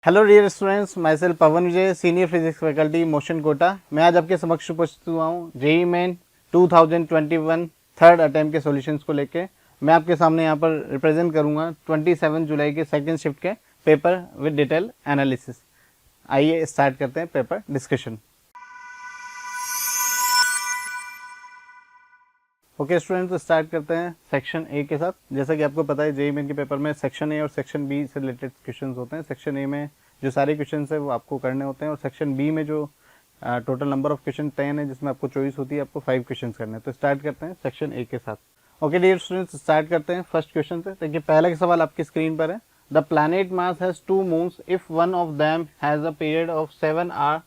Hello dear students, myself Pawan Vijay, senior physics faculty Motion Kota. मैं आज आपके समक्ष उपस्थित हुआ हूँ जेईई मेन 2021 थर्ड अटेम्प्ट के सॉल्यूशंस को लेके। मैं आपके सामने यहाँ पर रिप्रेजेंट करूँगा 27 जुलाई के सेकंड शिफ्ट के पेपर विद डिटेल एनालिसिस। आइए स्टार्ट करते हैं पेपर डिस्कशन। ओके स्टूडेंट, तो स्टार्ट करते हैं सेक्शन ए के साथ। जैसा कि आपको पता है जेईई मेन के पेपर में सेक्शन ए और सेक्शन बी से रिलेटेड क्वेश्चन होते हैं। सेक्शन ए में जो सारे क्वेश्चन है वो आपको करने होते हैं, और सेक्शन बी में जो टोटल नंबर ऑफ क्वेश्चन 10 है, जिसमें आपको चॉइस होती है, आपको 5 क्वेश्चन करने हैं। तो स्टार्ट करते हैं सेक्शन ए के साथ। ओके डियर स्टूडेंट्स, स्टार्ट करते हैं फर्स्ट क्वेश्चन से। देखिए पहला सवाल आपकी स्क्रीन पर है। The planet Mars has 2 moons if one of them has a period of 7 hour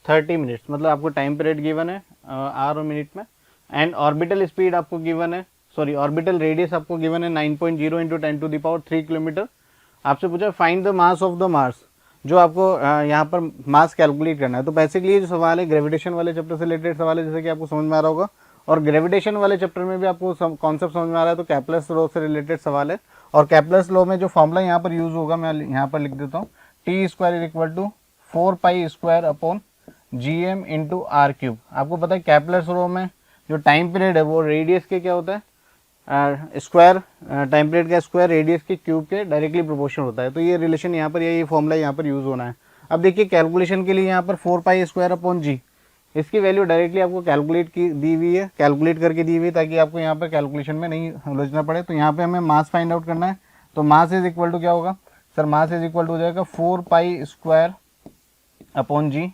30 minutes. मतलब आपको टाइम पीरियड गिवन है आवर और मिनट में, एंड ऑर्बिटल स्पीड आपको गिवन है, सॉरी ऑर्बिटल रेडियस आपको गिवन है 9.0 इंटू 10⁻³ किलोमीटर। आपसे पूछा find the mass of the Mars, जो आपको यहाँ पर मास कैलकुलेट करना है। तो बेसिकली जो सवाल है ग्रेविटेशन वाले चैप्टर से रिलेटेड सवाल है, जैसे कि आपको समझ में आ रहा होगा, और ग्रेविटेशन वाले चैप्टर में भी आपको कॉन्सेप्ट समझ में आ रहा है। तो कैप्लर्स लॉ से रिलेटेड सवाल है, और कैप्लर्स लॉ में जो फॉर्मूला यहाँ पर यूज होगा मैं यहाँ पर लिख देता हूँ। T² = 4π² GM × R³ आपको पता है कैप्लर्स लॉ में जो टाइम पीरियड है वो रेडियस के क्या होता है, स्क्वायर, टाइम पीरियड का स्क्वायर रेडियस के क्यूब के डायरेक्टली प्रोपोर्शनल होता है। तो ये रिलेशन यहाँ पर, ये फॉर्मूला यहाँ पर यूज होना है। अब देखिए कैलकुलेशन के लिए यहाँ पर 4π² इसकी वैल्यू डायरेक्टली आपको कैलकुलेट की दी हुई है, कैलकुलेट करके दी हुई है, ताकि आपको यहाँ पर कैलकुलेशन में नहीं उलझना पड़े। तो यहाँ पे हमें मास फाइंड आउट करना है। तो मास इज इक्वल टू क्या होगा sir, mass is equal to हो जाएगा 4π²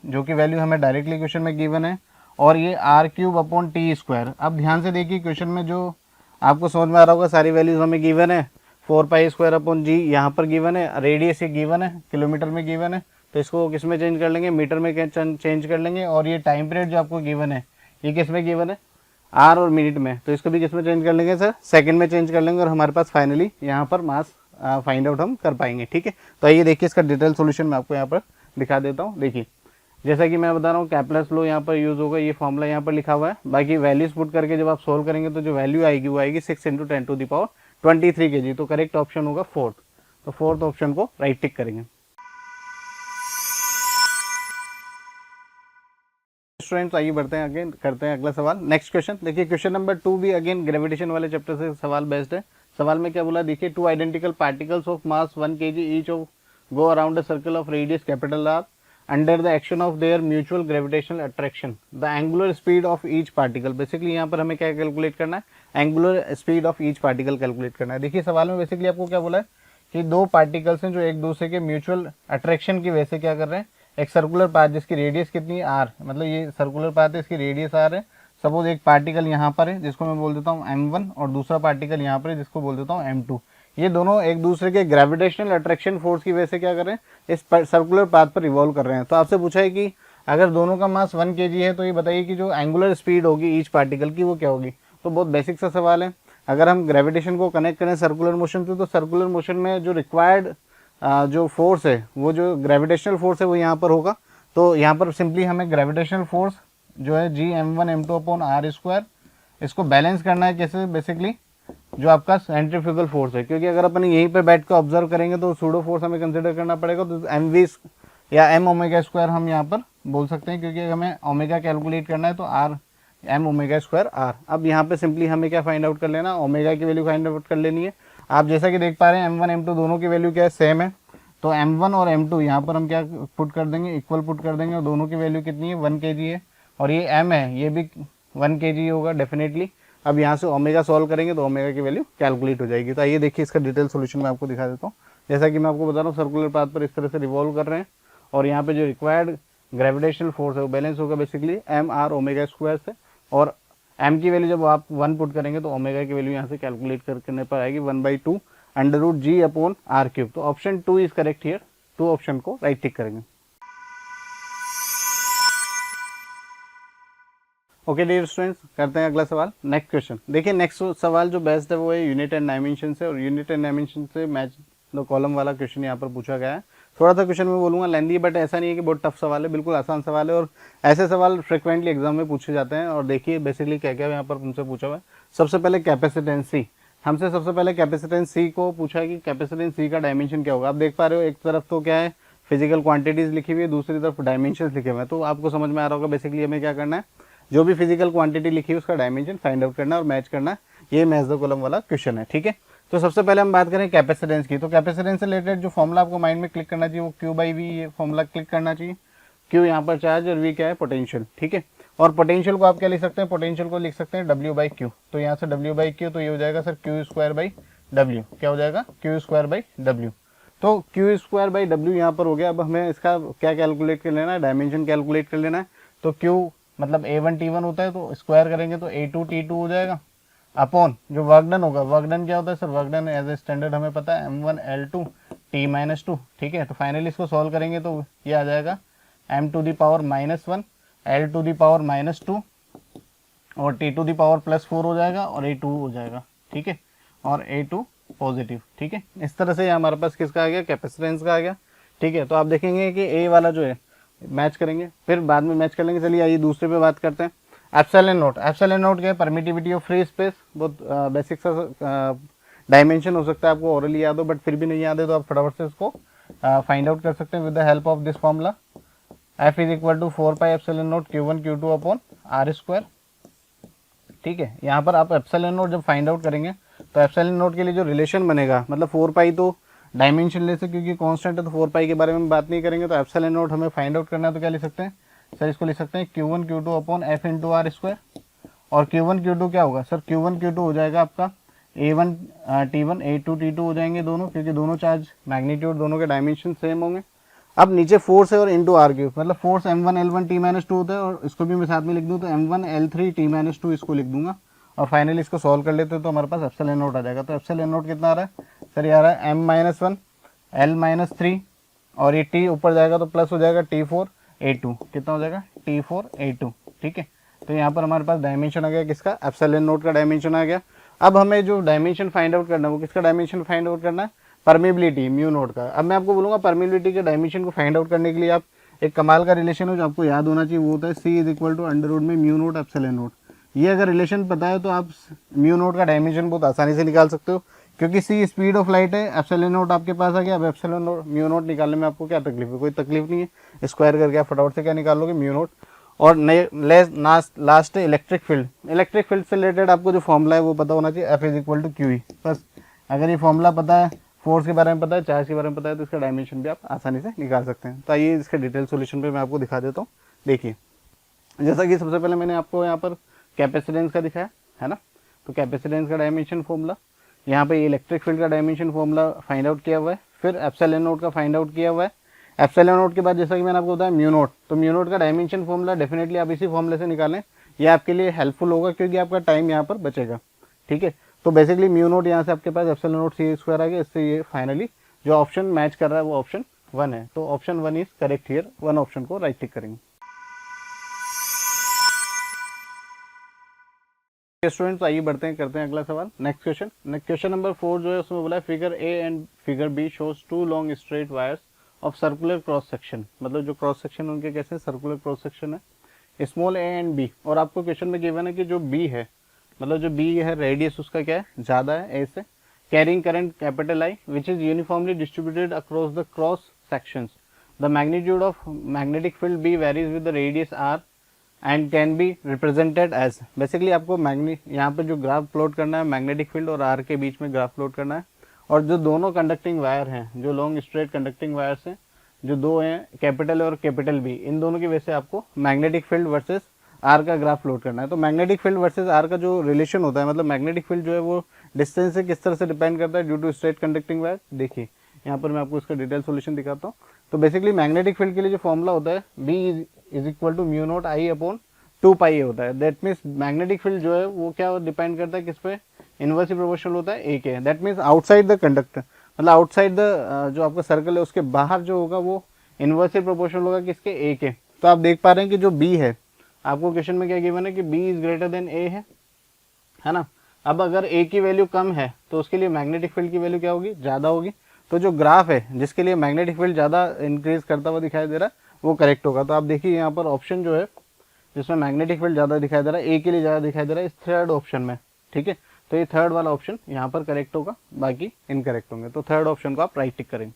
जो कि वैल्यू हमें डायरेक्टली क्वेश्चन में गिवन है, और ये R³ अब ध्यान से देखिए क्वेश्चन में जो आपको समझ में आ रहा होगा, सारी वैल्यूज हमें गिवन है। 4π² यहाँ पर गिवन है, रेडियस ये गिवन है, किलोमीटर में गिवन है। तो इसको किस में चेंज कर लेंगे, मीटर में चेंज कर लेंगे। और ये टाइम पीरियड जो आपको गिवन है ये किस में गिवन है, आर और मिनट में। तो इसको भी किस में चेंज कर लेंगे सर, सेकंड में चेंज कर लेंगे, और हमारे पास फाइनली यहाँ पर मास फाइंड आउट हम कर पाएंगे। ठीक है, तो आइए देखिए इसका डिटेल सोल्यूशन मैं आपको यहाँ पर दिखा देता हूँ। देखिए जैसा कि मैं बता रहा हूँ कैप्लर्स लॉ यहाँ पर यूज होगा, ये फॉर्मूला यहाँ पर लिखा हुआ है। बाकी वैल्यूज पुट करके जब आप सोल्व करेंगे तो जो वैल्यू आएगी वो आएगी 6 × 10⁻23 kg। तो करेक्ट ऑप्शन होगा फोर्थ। तो फोर्थ ऑप्शन को राइट टिक करेंगे। स्टूडेंट्स आइए बढ़ते हैं, अगेन करते हैं अगला सवाल। नेक्स्ट क्वेश्चन देखिए, क्वेश्चन नंबर 2 भी अगेन ग्रेविटेशन वाले चैप्टर से सवाल बेस्ड है। सवाल में क्या बोला देखिए, 2 identical particles of mass 1 kg each of go around a circle of radius capital R under the action of their mutual gravitational attraction, the angular speed of each particle। Basically यहाँ पर हमें क्या कैलकुलेट करना है, angular speed of each particle calculate करना है। देखिए सवाल में बेसिकली आपको क्या बोला है कि 2 पार्टिकल्स हैं जो एक दूसरे के म्यूचुअल अट्रैक्शन की वजह से क्या कर रहे हैं, एक सर्कुलर पाथ जिसकी रेडियस कितनी है R, मतलब ये सर्कुलर पाथ है, इसकी रेडियस R है। सपोज एक पार्टिकल यहाँ पर है जिसको मैं बोल देता हूँ M1, और दूसरा पार्टिकल यहाँ पर है जिसको बोल देता हूँ M2। ये दोनों एक दूसरे के ग्रेविटेशनल अट्रैक्शन फोर्स की वजह से क्या कर रहे हैं, इस सर्कुलर पाथ पर रिवॉल्व कर रहे हैं। तो आपसे पूछा है कि अगर दोनों का मास 1 kg है तो ये बताइए कि जो एंगुलर स्पीड होगी ईच पार्टिकल की वो क्या होगी। तो बहुत बेसिक सा सवाल है। अगर हम ग्रेविटेशन को कनेक्ट करें सर्कुलर मोशन से, तो सर्कुलर मोशन में जो रिक्वायर्ड जो फोर्स है, वो जो ग्रेविटेशनल फोर्स है वो यहाँ पर होगा। तो यहाँ पर सिंपली हमें ग्रेविटेशनल फोर्स जो है Gm1m2/r², इसको बैलेंस करना है कैसे, बेसिकली जो आपका सेंट्रीफ्यूगल फोर्स है, क्योंकि अगर अपन यहीं पर बैठ कर ऑब्जर्व करेंगे तो सूडो फोर्स हमें कंसिडर करना पड़ेगा। तो mv या m⍵² हम यहाँ पर बोल सकते हैं, क्योंकि हमें ओमेगा कैलकुलेट करना है तो r m⍵²r। अब यहाँ पे सिंपली हमें क्या फाइंड आउट कर लेना, ओमेगा की वैल्यू फाइंड आउट कर लेनी है। आप जैसा कि देख पा रहे हैं m1 m2 दोनों की वैल्यू क्या है, सेम है। तो m1 और m2 यहाँ पर हम क्या पुट कर देंगे, इक्वल पुट कर देंगे, और दोनों की वैल्यू कितनी है, 1 kg है, और ये m है ये भी 1 kg होगा डेफिनेटली। अब यहाँ से ओमेगा सॉल्व करेंगे तो ओमेगा की वैल्यू कैलकुलेट हो जाएगी। तो आइए देखिए इसका डिटेल सॉल्यूशन मैं आपको दिखा देता हूँ। जैसा कि मैं आपको बता रहा हूँ सर्कुलर पाथ पर इस तरह से रिवॉल्व कर रहे हैं, और यहाँ पे जो रिक्वायर्ड ग्रेविटेशनल फोर्स है वो बैलेंस होगा बेसिकली mr⍵² से, और m की वैल्यू जब आप 1 पुट करेंगे तो ओमेगा की वैल्यू यहाँ से कैलकुलेट करने पर आएगी 1/2 √G/r³। तो option 2 is correct here. 2 option को राइट टिक करेंगे। ओके डियर स्टूडेंट्स, करते हैं अगला सवाल। नेक्स्ट क्वेश्चन देखिए, नेक्स्ट सवाल जो बेस्ट है वो है यूनिट एंड डायमेंशन से, और यूनिट एंड डायमेंशन से मैच द कॉलम वाला क्वेश्चन यहाँ पर पूछा गया है। थोड़ा सा क्वेश्चन मैं बोलूँगा लेंदी, बट ऐसा नहीं है कि बहुत टफ सवाल है, बिल्कुल आसान सवाल है, और ऐसे सवाल फ्रिक्वेंटली एग्जाम में पूछे जाते हैं। और देखिए बेसिकली क्या क्या यहाँ पर तुमसे पूछा हुआ है। सबसे पहले कैपेसिटेंस सी, हमसे सबसे पहले कैपेसिटेंस सी को पूछा है कि कैपेसिटेंस सी का डायमेंशन क्या होगा। आप देख पा रहे हो एक तरफ तो क्या है फिजिकल क्वांटिटीज़ लिखी हुई है, दूसरी तरफ डायमेंशंस लिखे हुए हैं। तो आपको समझ में आ रहा होगा बेसिकली हमें क्या करना है, जो भी फिजिकल क्वांटिटी लिखी है उसका डायमेंशन फाइंड आउट करना है और मैच करना है। ये मैच द कॉलम वाला क्वेश्चन है, ठीक है। तो सबसे पहले हम बात करें कैपेसिटेंस की। तो कैपेसिटेंस से रिलेटेड जो फॉर्मूला आपको माइंड में क्लिक करना चाहिए वो Q बाई वी, ये फॉर्मूला क्लिक करना चाहिए। Q यहाँ पर चार्ज और V क्या है, पोटेंशियल, ठीक है। और पोटेंशियल को आप क्या लिख सकते हैं, पोटेंशियल को लिख सकते हैं W बाई क्यू। तो यहाँ से W बाई क्यू, तो ये हो जाएगा sir Q square by W। क्या हो जाएगा, Q स्क्वायर बाई W। तो Q स्क्वायर बाई W यहाँ पर हो गया। अब हमें इसका क्या कैलकुलेट कर लेना है, डायमेंशन कैलकुलेट कर लेना है। तो Q मतलब A1 T1 होता है, तो स्क्वायर करेंगे तो A2 T2 हो जाएगा, अपॉन जो वर्क डन होगा, वर्क डन क्या होता है sir, work done as a standard हमें पता है M1 L2 T-2, ठीक है। तो फाइनली इसको सॉल्व करेंगे तो ये आ जाएगा M to the power -1 L to the power -2 और T टू दी पावर +4 हो जाएगा और A2 हो जाएगा, ठीक है, और A2 पॉजिटिव, ठीक है। इस तरह से ये हमारे पास किसका आ गया, कैपेसिटेंस का आ गया, ठीक है। तो आप देखेंगे कि A वाला जो है मैच करेंगे, फिर बाद में मैच कर लेंगे। चलिए आइए दूसरे पे बात करते हैं। एप्सिलॉन नोट, एप्सिलॉन नोट क्या है, परमिटिविटी ऑफ फ्री स्पेस। बहुत बेसिक सा डायमेंशन हो सकता है, आपको ओरली याद हो, बट फिर भी नहीं याद है तो आप फटाफट से इसको फाइंड आउट कर सकते हैं with the help of this formula. F is equal to 4 pi epsilon naught Q1 Q2 upon R square, ठीक है। यहाँ पर आप एप्सिलॉन नोट जब फाइंड आउट करेंगे तो एप्सिलॉन नोट के लिए जो रिलेशन बनेगा, मतलब 4 पाई तो डायमेंशन ले से, क्योंकि कांस्टेंट है तो 4 पाई के बारे में बात नहीं करेंगे। तो एप्सिलॉन नोट हमें फाइंड आउट करना है, तो क्या लिख सकते हैं सर, इसको लिख सकते हैं Q1 Q2 upon F into R square. और Q1 Q2 क्या होगा सर, Q1 Q2 हो जाएगा आपका A1 T1 A2 T2 हो जाएंगे दोनों, क्योंकि दोनों चार्ज मैग्नीट्यूड दोनों के डायमेंशन सेम होंगे। अब नीचे फोर्स है और इंटू आर क्यूब, मतलब फोर्स M1 L1 T-2 होता है, और इसको भी मैं साथ में लिख दूँ तो M1 L3 T-2 इसको लिख दूंगा। और फाइनली इसको सॉल्व कर लेते हैं तो हमारे पास एप्सिलॉन नोट आ जाएगा। तो एप्सिलॉन नोट कितना आ रहा है सर, ये आ रहा है M-1 L-3 और ये T ऊपर जाएगा तो प्लस हो जाएगा T4 A2, कितना हो जाएगा T4 A2, ठीक है। तो यहाँ पर हमारे पास डायमेंशन आ गया किसका, एप्सिलॉन नोट का डायमेंशन आ गया। अब हमें जो डायमेंशन फाइंड आउट करना है वो किसका डायमेंशन फाइंड आउट करना है, परमेबिलिटी म्यू नोट का। अब मैं आपको बोलूंगा परमेबिलिटी के डायमेंशन को फाइंड आउट करने के लिए आप एक कमाल का रिलेशन है जो आपको याद होना चाहिए, वो होता है C is equal to under root में म्यू नोट एप्सिलॉन नोट। ये अगर रिलेशन पता है तो आप म्यू नोट का डायमेंशन बहुत आसानी से निकाल सकते हो, क्योंकि C स्पीड ऑफ लाइट है, एप्सिलॉन नोट आपके पास आ गया। अब एप्सिलॉन नोट म्यू नोट निकालने में आपको क्या तकलीफ है, कोई तकलीफ नहीं है, स्क्वायर करके आप फटाफट से क्या निकाल लोगे, म्यू नोट। और last electric field, electric field से रिलेटेड आपको जो फॉर्मूला है वो पता होना चाहिए, F is equal to Q E. बस अगर ये फॉर्मूला पता है, फोर्स के बारे में पता है, चार्ज के बारे में पता है, तो इसका डायमेंशन भी आप आसानी से निकाल सकते हैं। तो आइए इसके डिटेल सॉल्यूशन पे मैं आपको दिखा देता हूँ। देखिए, जैसा कि सबसे पहले मैंने आपको यहाँ पर कैपेसिटेंस का दिखाया है ना, तो कैपेसिटेंस का डायमेंशन फॉर्मूला, यहाँ पे इलेक्ट्रिक फील्ड का डायमेंशन फॉर्मूला फाइंड आउट किया हुआ है, फिर एप्सिलॉन नोट का फाइंड आउट किया हुआ है। एप्सिलॉन नोट के बाद जैसा कि मैंने आपको बताया म्यू नोट, तो म्यू नोट का डायमेंशन फॉर्मूला डेफिनेटली आप इसी फॉर्मूले से निकालें, ये आपके लिए हेल्पफुल होगा क्योंकि आपका टाइम यहाँ पर बचेगा, ठीक है। तो बेसिकली म्यू नोट यहाँ से आपके पास एप्सिलॉन नोट C स्क्वायर आ गया। इससे ये फाइनली जो ऑप्शन मैच कर रहा है वो ऑप्शन 1 है, तो option 1 is correct here. 1 option को राइट टिक करेंगे। स्टूडेंट्स आइए बढ़ते हैं, करते हैं अगला सवाल। नेक्स्ट क्वेश्चन नंबर 4 जो है उसमें बोला है figure A and figure B shows 2 long straight wires of circular cross section, मतलब जो क्रॉस सेक्शन उनके कैसे सर्कुलर क्रॉस सेक्शन है, स्मॉल a एंड b। और आपको क्वेश्चन में गिवन है कि जो b है, मतलब जो b है रेडियस उसका क्या है, ज़्यादा है a से, carrying current capital I which is uniformly distributed across the cross sections, the magnitude of magnetic field B varies with the radius r and can be represented as. Basically आपको यहाँ पे जो ग्राफ प्लॉट करना है magnetic field और are के बीच में graph plot करना है, और जो दोनों कंडक्टिंग वायर हैं, जो लॉन्ग स्ट्रेट कंडक्टिंग वायर्स हैं, जो दो हैं कैपिटल और कैपिटल बी, इन दोनों की वजह से आपको मैग्नेटिक फील्ड वर्सेस आर का ग्राफ प्लॉट करना है। तो मैग्नेटिक फील्ड वर्सेस आर का जो रिलेशन होता है, मतलब मैग्नेटिक फील्ड जो है वो डिस्टेंस से किस तरह से डिपेंड करता है due to straight conducting wire. देखिए यहाँ पर मैं आपको इसका डिटेल सोल्यूशन दिखाता हूँ। तो बेसिकली मैग्नेटिक फील्ड के लिए जो फॉर्मूला होता है B is equal to mu naught I upon 2 pi होता है। दैट मीन्स मैग्नेटिक फील्ड जो है वो क्या डिपेंड करता है किस पे, इनवर्सली प्रोपोर्शनल होता है ए के। That means outside the conductor, मतलब आउटसाइड द जो आपका सर्कल है उसके बाहर जो होगा वो इनवर्सली प्रोपोर्शनल होगा किसके, ए के। तो आप देख पा रहे हैं कि जो बी है, आपको क्वेश्चन में क्या गिवन है कि बी इज ग्रेटर देन ए है ना। अब अगर ए की वैल्यू कम है तो उसके लिए मैग्नेटिक फील्ड की वैल्यू क्या होगी, ज़्यादा होगी। तो जो ग्राफ है जिसके लिए मैग्नेटिक फील्ड ज़्यादा इंक्रीज करता हुआ दिखाई दे रहा है वो करेक्ट होगा। तो आप देखिए यहाँ पर ऑप्शन जो है जिसमें मैग्नेटिक फील्ड ज़्यादा दिखाई दे रहा है, ए के लिए ज़्यादा दिखाई दे रहा है इस थर्ड ऑप्शन में, ठीक है। तो ये थर्ड वाला ऑप्शन यहाँ पर करेक्ट होगा, बाकी इनकरेक्ट होंगे। तो थर्ड ऑप्शन को आप राइट टिक करेंगे।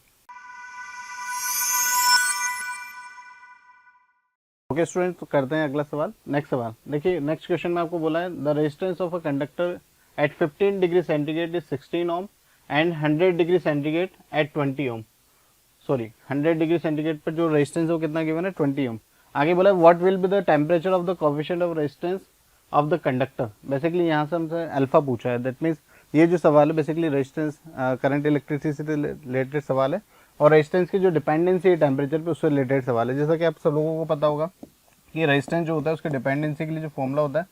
ओके स्टूडेंट, तो करते हैं अगला सवाल। नेक्स्ट सवाल देखिए, नेक्स्ट क्वेश्चन में आपको बोला है the resistance of a conductor at 15 degree centigrade is 16 ohm and 100 degree centigrade at 20 ohm. Sorry, 100 degree centigrade पर जो रेजिस्टेंस है वो कितना गिवन है, 20 ओम। आगे बोला what will be the temperature of the coefficient of resistance of the conductor. Basically यहाँ से हमसे अल्फा पूछा है, दैट मीन्स ये जो सवाल है बेसिकली रेजिस्टेंस करंट इलेक्ट्रिसिटी से रिलेटेड सवाल है और रेजिस्टेंस की जो डिपेंडेंसी है टेम्परेचर पे उससे रिलेटेड सवाल है। जैसा कि आप सब लोगों को पता होगा कि रेजिस्टेंस जो होता है उसके डिपेंडेंसी के लिए जो फॉर्मूला होता है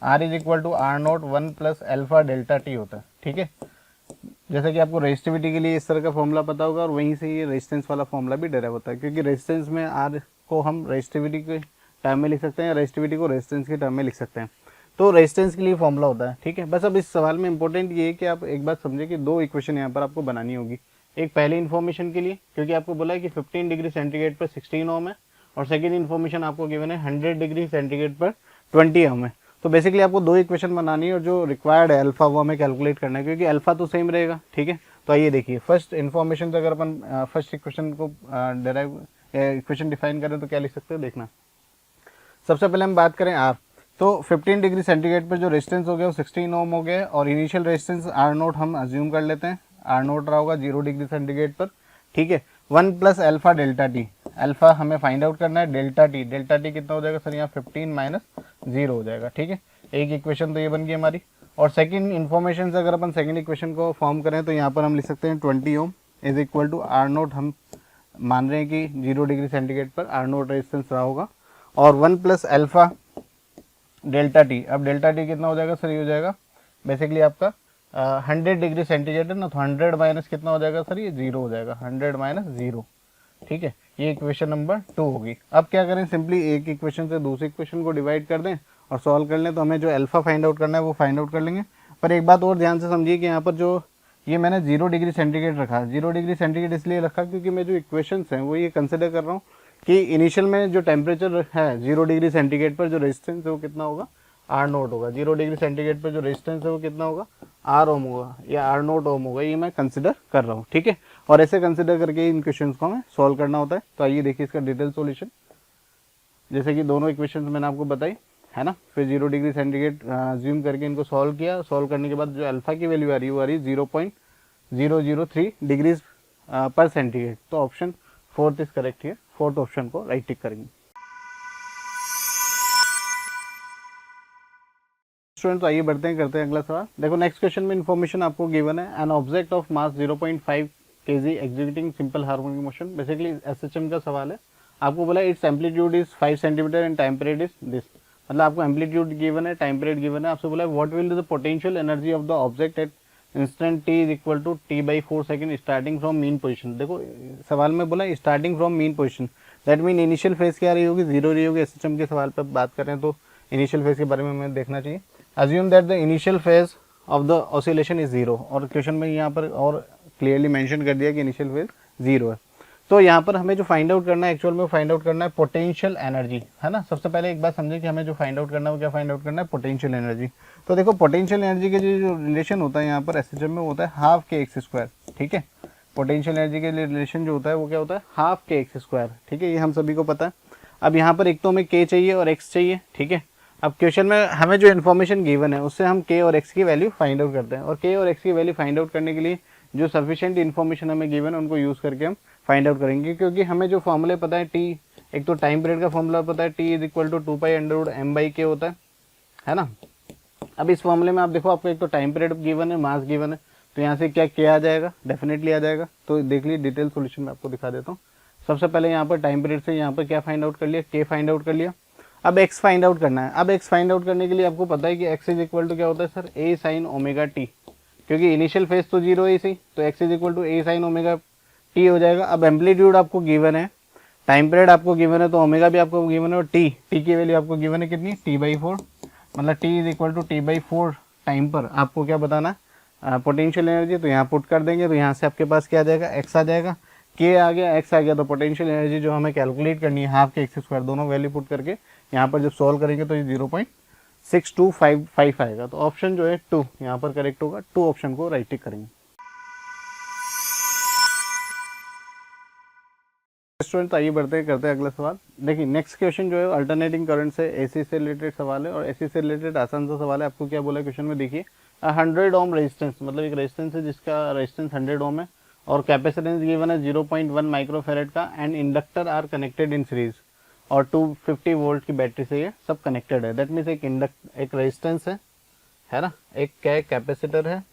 R is equal to R naught 1 plus alpha delta T होता है। ठीक है, जैसा कि आपको रेजिस्टिविटी के लिए इस तरह का फॉर्मूला पता होगा और वहीं से ये रेजिस्टेंस वाला फॉर्मूला भी डेराइव होता है, क्योंकि रेजिस्टेंस में R को हम रेजिस्टिविटी के टर्म में लिख सकते हैं या रेजिस्टिविटी को रेजिस्टेंस के टर्म में लिख सकते हैं। तो रेजिस्टेंस के लिए फॉर्मूला होता है। ठीक है, बस अब इस सवाल में इंपॉर्टेंट ये है कि आप एक बात समझे कि दो इक्वेशन यहाँ पर आपको बनानी होगी। एक पहली इन्फॉर्मेशन के लिए, क्योंकि आपको बोला है कि 15 डिग्री सेंटीग्रेड पर 16 ओम है, और सेकेंड इन्फॉर्मेशन आपको गिवन है 100 डिग्री सेंटीग्रेड पर 20 ओम है। तो बेसिकली आपको दो इक्वेशन बनानी है और जो रिक्वायर्ड है अल्फा वो हमें कैलकुलेट करना है, क्योंकि अल्फा तो सेम रहेगा। ठीक है, तो आइए देखिए, फर्स्ट इन्फॉर्मेशन से अगर अपन फर्स्ट इक्वेशन को डेराइव इक्वेशन डिफाइन करें तो क्या लिख सकते हैं, देखना। सबसे पहले हम बात करें R, तो 15 डिग्री सेंटीग्रेड पर जो रेजिस्टेंस हो गया वो 16 ओम हो गया और इनिशियल रेजिस्टेंस R नोट हम अज्यूम कर लेते हैं, R नोट रहा होगा 0 डिग्री सेंटीग्रेड पर। ठीक है, 1 plus alpha delta T, alpha हमें फाइंड आउट करना है, डेल्टा टी कितना हो जाएगा सर, यहाँ 15 माइनस 0 हो जाएगा। ठीक है, एक इक्वेशन तो ये बन गई हमारी। और सेकंड इन्फॉर्मेशन से अगर अपन सेकंड इक्वेशन को फॉर्म करें तो यहाँ पर हम लिख सकते हैं 20 ohm is equal to r nought, हम मान रहे हैं कि 0 डिग्री सेंटीग्रेड पर आर नोट रेजिस्टेंस रहा होगा, और 1 प्लस अल्फा डेल्टा टी। अब डेल्टा टी कितना हो जाएगा सर, ये हो जाएगा बेसिकली आपका 100 डिग्री सेंटीग्रेड है ना, तो 100 माइनस कितना हो जाएगा सर, ये 0 हो जाएगा, 100 माइनस 0। ठीक है, ये इक्वेशन नंबर 2 होगी। अब क्या करें, सिंपली एक इक्वेशन से दूसरी इक्वेशन को डिवाइड कर दें और सॉल्व कर लें, तो हमें जो अल्फा फाइंड आउट करना है वो फाइंड आउट कर लेंगे। पर एक बात और ध्यान से समझिए कि यहाँ पर जो ये मैंने 0 डिग्री सेंटीग्रेड रखा, 0 डिग्री सेंटीग्रेड इसलिए रखा क्योंकि मैं जो इक्वेशंस हैं वो ये कंसिडर कर रहा हूँ कि इनिशियल में जो टेम्परेचर है 0 डिग्री सेंटीग्रेड पर जो रेजिस्टेंस है वो कितना होगा, R नोट होगा। 0 डिग्री सेंटीग्रेड पर जो रेजिस्टेंस है वो कितना होगा, R ओम होगा या R नोट ओम होगा, ये मैं कंसिडर कर रहा हूँ। ठीक है, और ऐसे कंसिडर करके इन क्वेश्चंस को हमें सॉल्व करना होता है। तो आइए देखिए इसका डिटेल सॉल्यूशन। जैसे कि दोनों इक्वेशंस मैंने आपको बताई है ना, फिर 0 डिग्री सेंटीग्रेड ज्यूम करके इनको सॉल्व किया। सॉल्व करने के बाद जो अल्फा की वैल्यू आ रही है वो आ रही है 0.003 डिग्रीज पर सेंटीग्रेड। तो ऑप्शन 4 इज करेक्ट है, फोर्थ ऑप्शन को राइट टिक करेंगे। स्टूडेंट, तो आइए बढ़ते हैं, करते हैं अगला सवाल। देखो नेक्स्ट क्वेश्चन में इन्फॉर्मेशन आपको गिवन है, an object of mass 0.5 kg executing simple harmonic motion. Basically SHM का सवाल है, आपको बोला its amplitude is 5 centimetre and time period is this. मतलब आपको एम्पलीट्यूड गिवन है, टाइम पीरियड गिवन है, आपसे बोला है what will the potential energy of the object at instant t is equal to t/4 second starting from mean position. देखो सवाल में बोला starting from mean position, that mean initial phase क्या रही होगी, 0 रही होगी। एसएचएम के सवाल पर बात करें तो इनिशियल फेज के बारे में हमें देखना चाहिए। Assume that the initial phase of the oscillation is 0, और क्वेश्चन में यहाँ पर और क्लियरली मेंशन कर दिया कि इनिशियल फेज 0 है। तो यहाँ पर हमें जो फाइंड आउट करना है एक्चुअल में फाइंड आउट करना है पोटेंशियल एनर्जी, है ना। सबसे पहले एक बात समझे कि हमें जो फाइंड आउट करना है वो क्या फाइंड आउट करना है, पोटेंशियल एनर्जी। तो देखो पोटेंशियल एनर्जी के जो रिलेशन होता है यहाँ पर एसएचएम में होता है हाफ के एक्स स्क्वायर। ठीक है, पोटेंशियल एनर्जी के लिए रिलेशन जो होता है वो क्या होता है, हाफ के एक्स स्क्वायर। ठीक है, ये हम सभी को पता है। अब यहाँ पर एक तो हमें के चाहिए और एक्स चाहिए। ठीक है, अब क्वेश्चन में हमें जो इन्फॉर्मेशन गिवन है उससे हम के और एक्स की वैल्यू फाइंड आउट करते हैं, और के और एक्स की वैल्यू फाइंड आउट करने के लिए जो सफिशिएंट इन्फॉर्मेशन हमें गिवन है उनको यूज़ करके हम फाइंड आउट करेंगे। क्योंकि हमें जो फॉर्मूले पता है टी, एक तो टाइम पीरियड का फॉर्मूला पता है, T is equal to 2π√m/k होता है ना। अब इस फॉर्मूले में आप देखो आपको एक तो टाइम पीरियड गिवन है, मास गिवन है, तो यहाँ से क्या आ जाएगा, डेफिनेटली आ जाएगा। तो देख लीजिए डिटेल सोल्यूशन में आपको दिखा देता हूँ। सबसे पहले यहाँ पर टाइम पीरियड से यहाँ पर क्या फाइंड आउट कर लिया, के फाइंड आउट कर लिया। अब x फाइंड आउट करना है। अब x फाइंड आउट करने के लिए आपको पता है कि x इज इक्वल टू क्या होता है sir, a sin omega T, क्योंकि इनिशियल फेज तो 0 है इसी, तो x is equal to a sin omega T हो जाएगा। अब एम्पलीट्यूड आपको गिवन है, टाइम पीरियड आपको गिवन है, तो ओमेगा भी आपको गिवन है, और t की वैल्यू आपको गिवन है कितनी, t/4, मतलब t is equal to t/4 time पर आपको क्या बताना, पोटेंशियल एनर्जी। तो यहाँ पुट कर देंगे, तो यहाँ से आपके पास क्या आ जाएगा, x आ जाएगा, k आ गया, x आ गया। तो पोटेंशियल एनर्जी जो हमें कैलकुलेट करनी है हाफ के एक्स स्क्वायर, दोनों वैल्यू पुट करके यहाँ पर जब सॉल्व करेंगे तो ये 0.6255 आएगा। तो ऑप्शन जो है 2 यहाँ पर करेक्ट होगा, 2 ऑप्शन को राइट टिक करेंगे। स्टूडेंट आइए बढ़ते हैं, करते हैं अगला सवाल। देखिए नेक्स्ट क्वेश्चन जो है अल्टरनेटिंग करंट से एसी से रिलेटेड सवाल है और एसी से रिलेटेड आसान सा सवाल है। आपको क्या बोला क्वेश्चन में, देखिए 100 ओम रेजिस्टेंस, मतलब एक रेजिस्टेंस है जिसका रेजिस्टेंस 100 ओम है और कैपेसिटेंस गिवन है 0.1 माइक्रोफेरेड का and inductor are connected in series और 250 वोल्ट की बैटरी से ये सब कनेक्टेड है। दैट मीन्स एक रेजिस्टेंस है ना, एक क्या कैपेसिटर है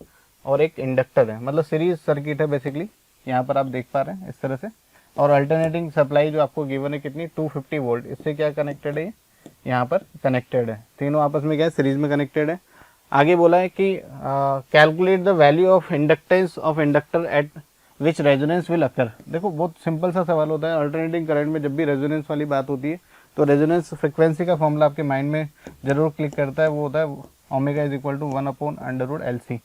और एक इंडक्टर है, मतलब सीरीज सर्किट है बेसिकली। यहाँ पर आप देख पा रहे हैं इस तरह से। और अल्टरनेटिंग सप्लाई जो आपको गिवन है कितनी, 250 वोल्ट, इससे क्या कनेक्टेड है, यहाँ पर कनेक्टेड है। तीनों आपस में क्या है, सीरीज में कनेक्टेड है। आगे बोला है कि calculate the value of inductance of inductor eight which resonance will occur. देखो बहुत सिंपल सा सवाल होता है। अल्टरनेटिंग करंट में जब भी रेजोनेंस वाली बात होती है तो रेजोनेंस फ्रिक्वेंसी का फॉर्मूला आपके माइंड में जरूर क्लिक करता है, वो होता है omega is equal to 1/√LC।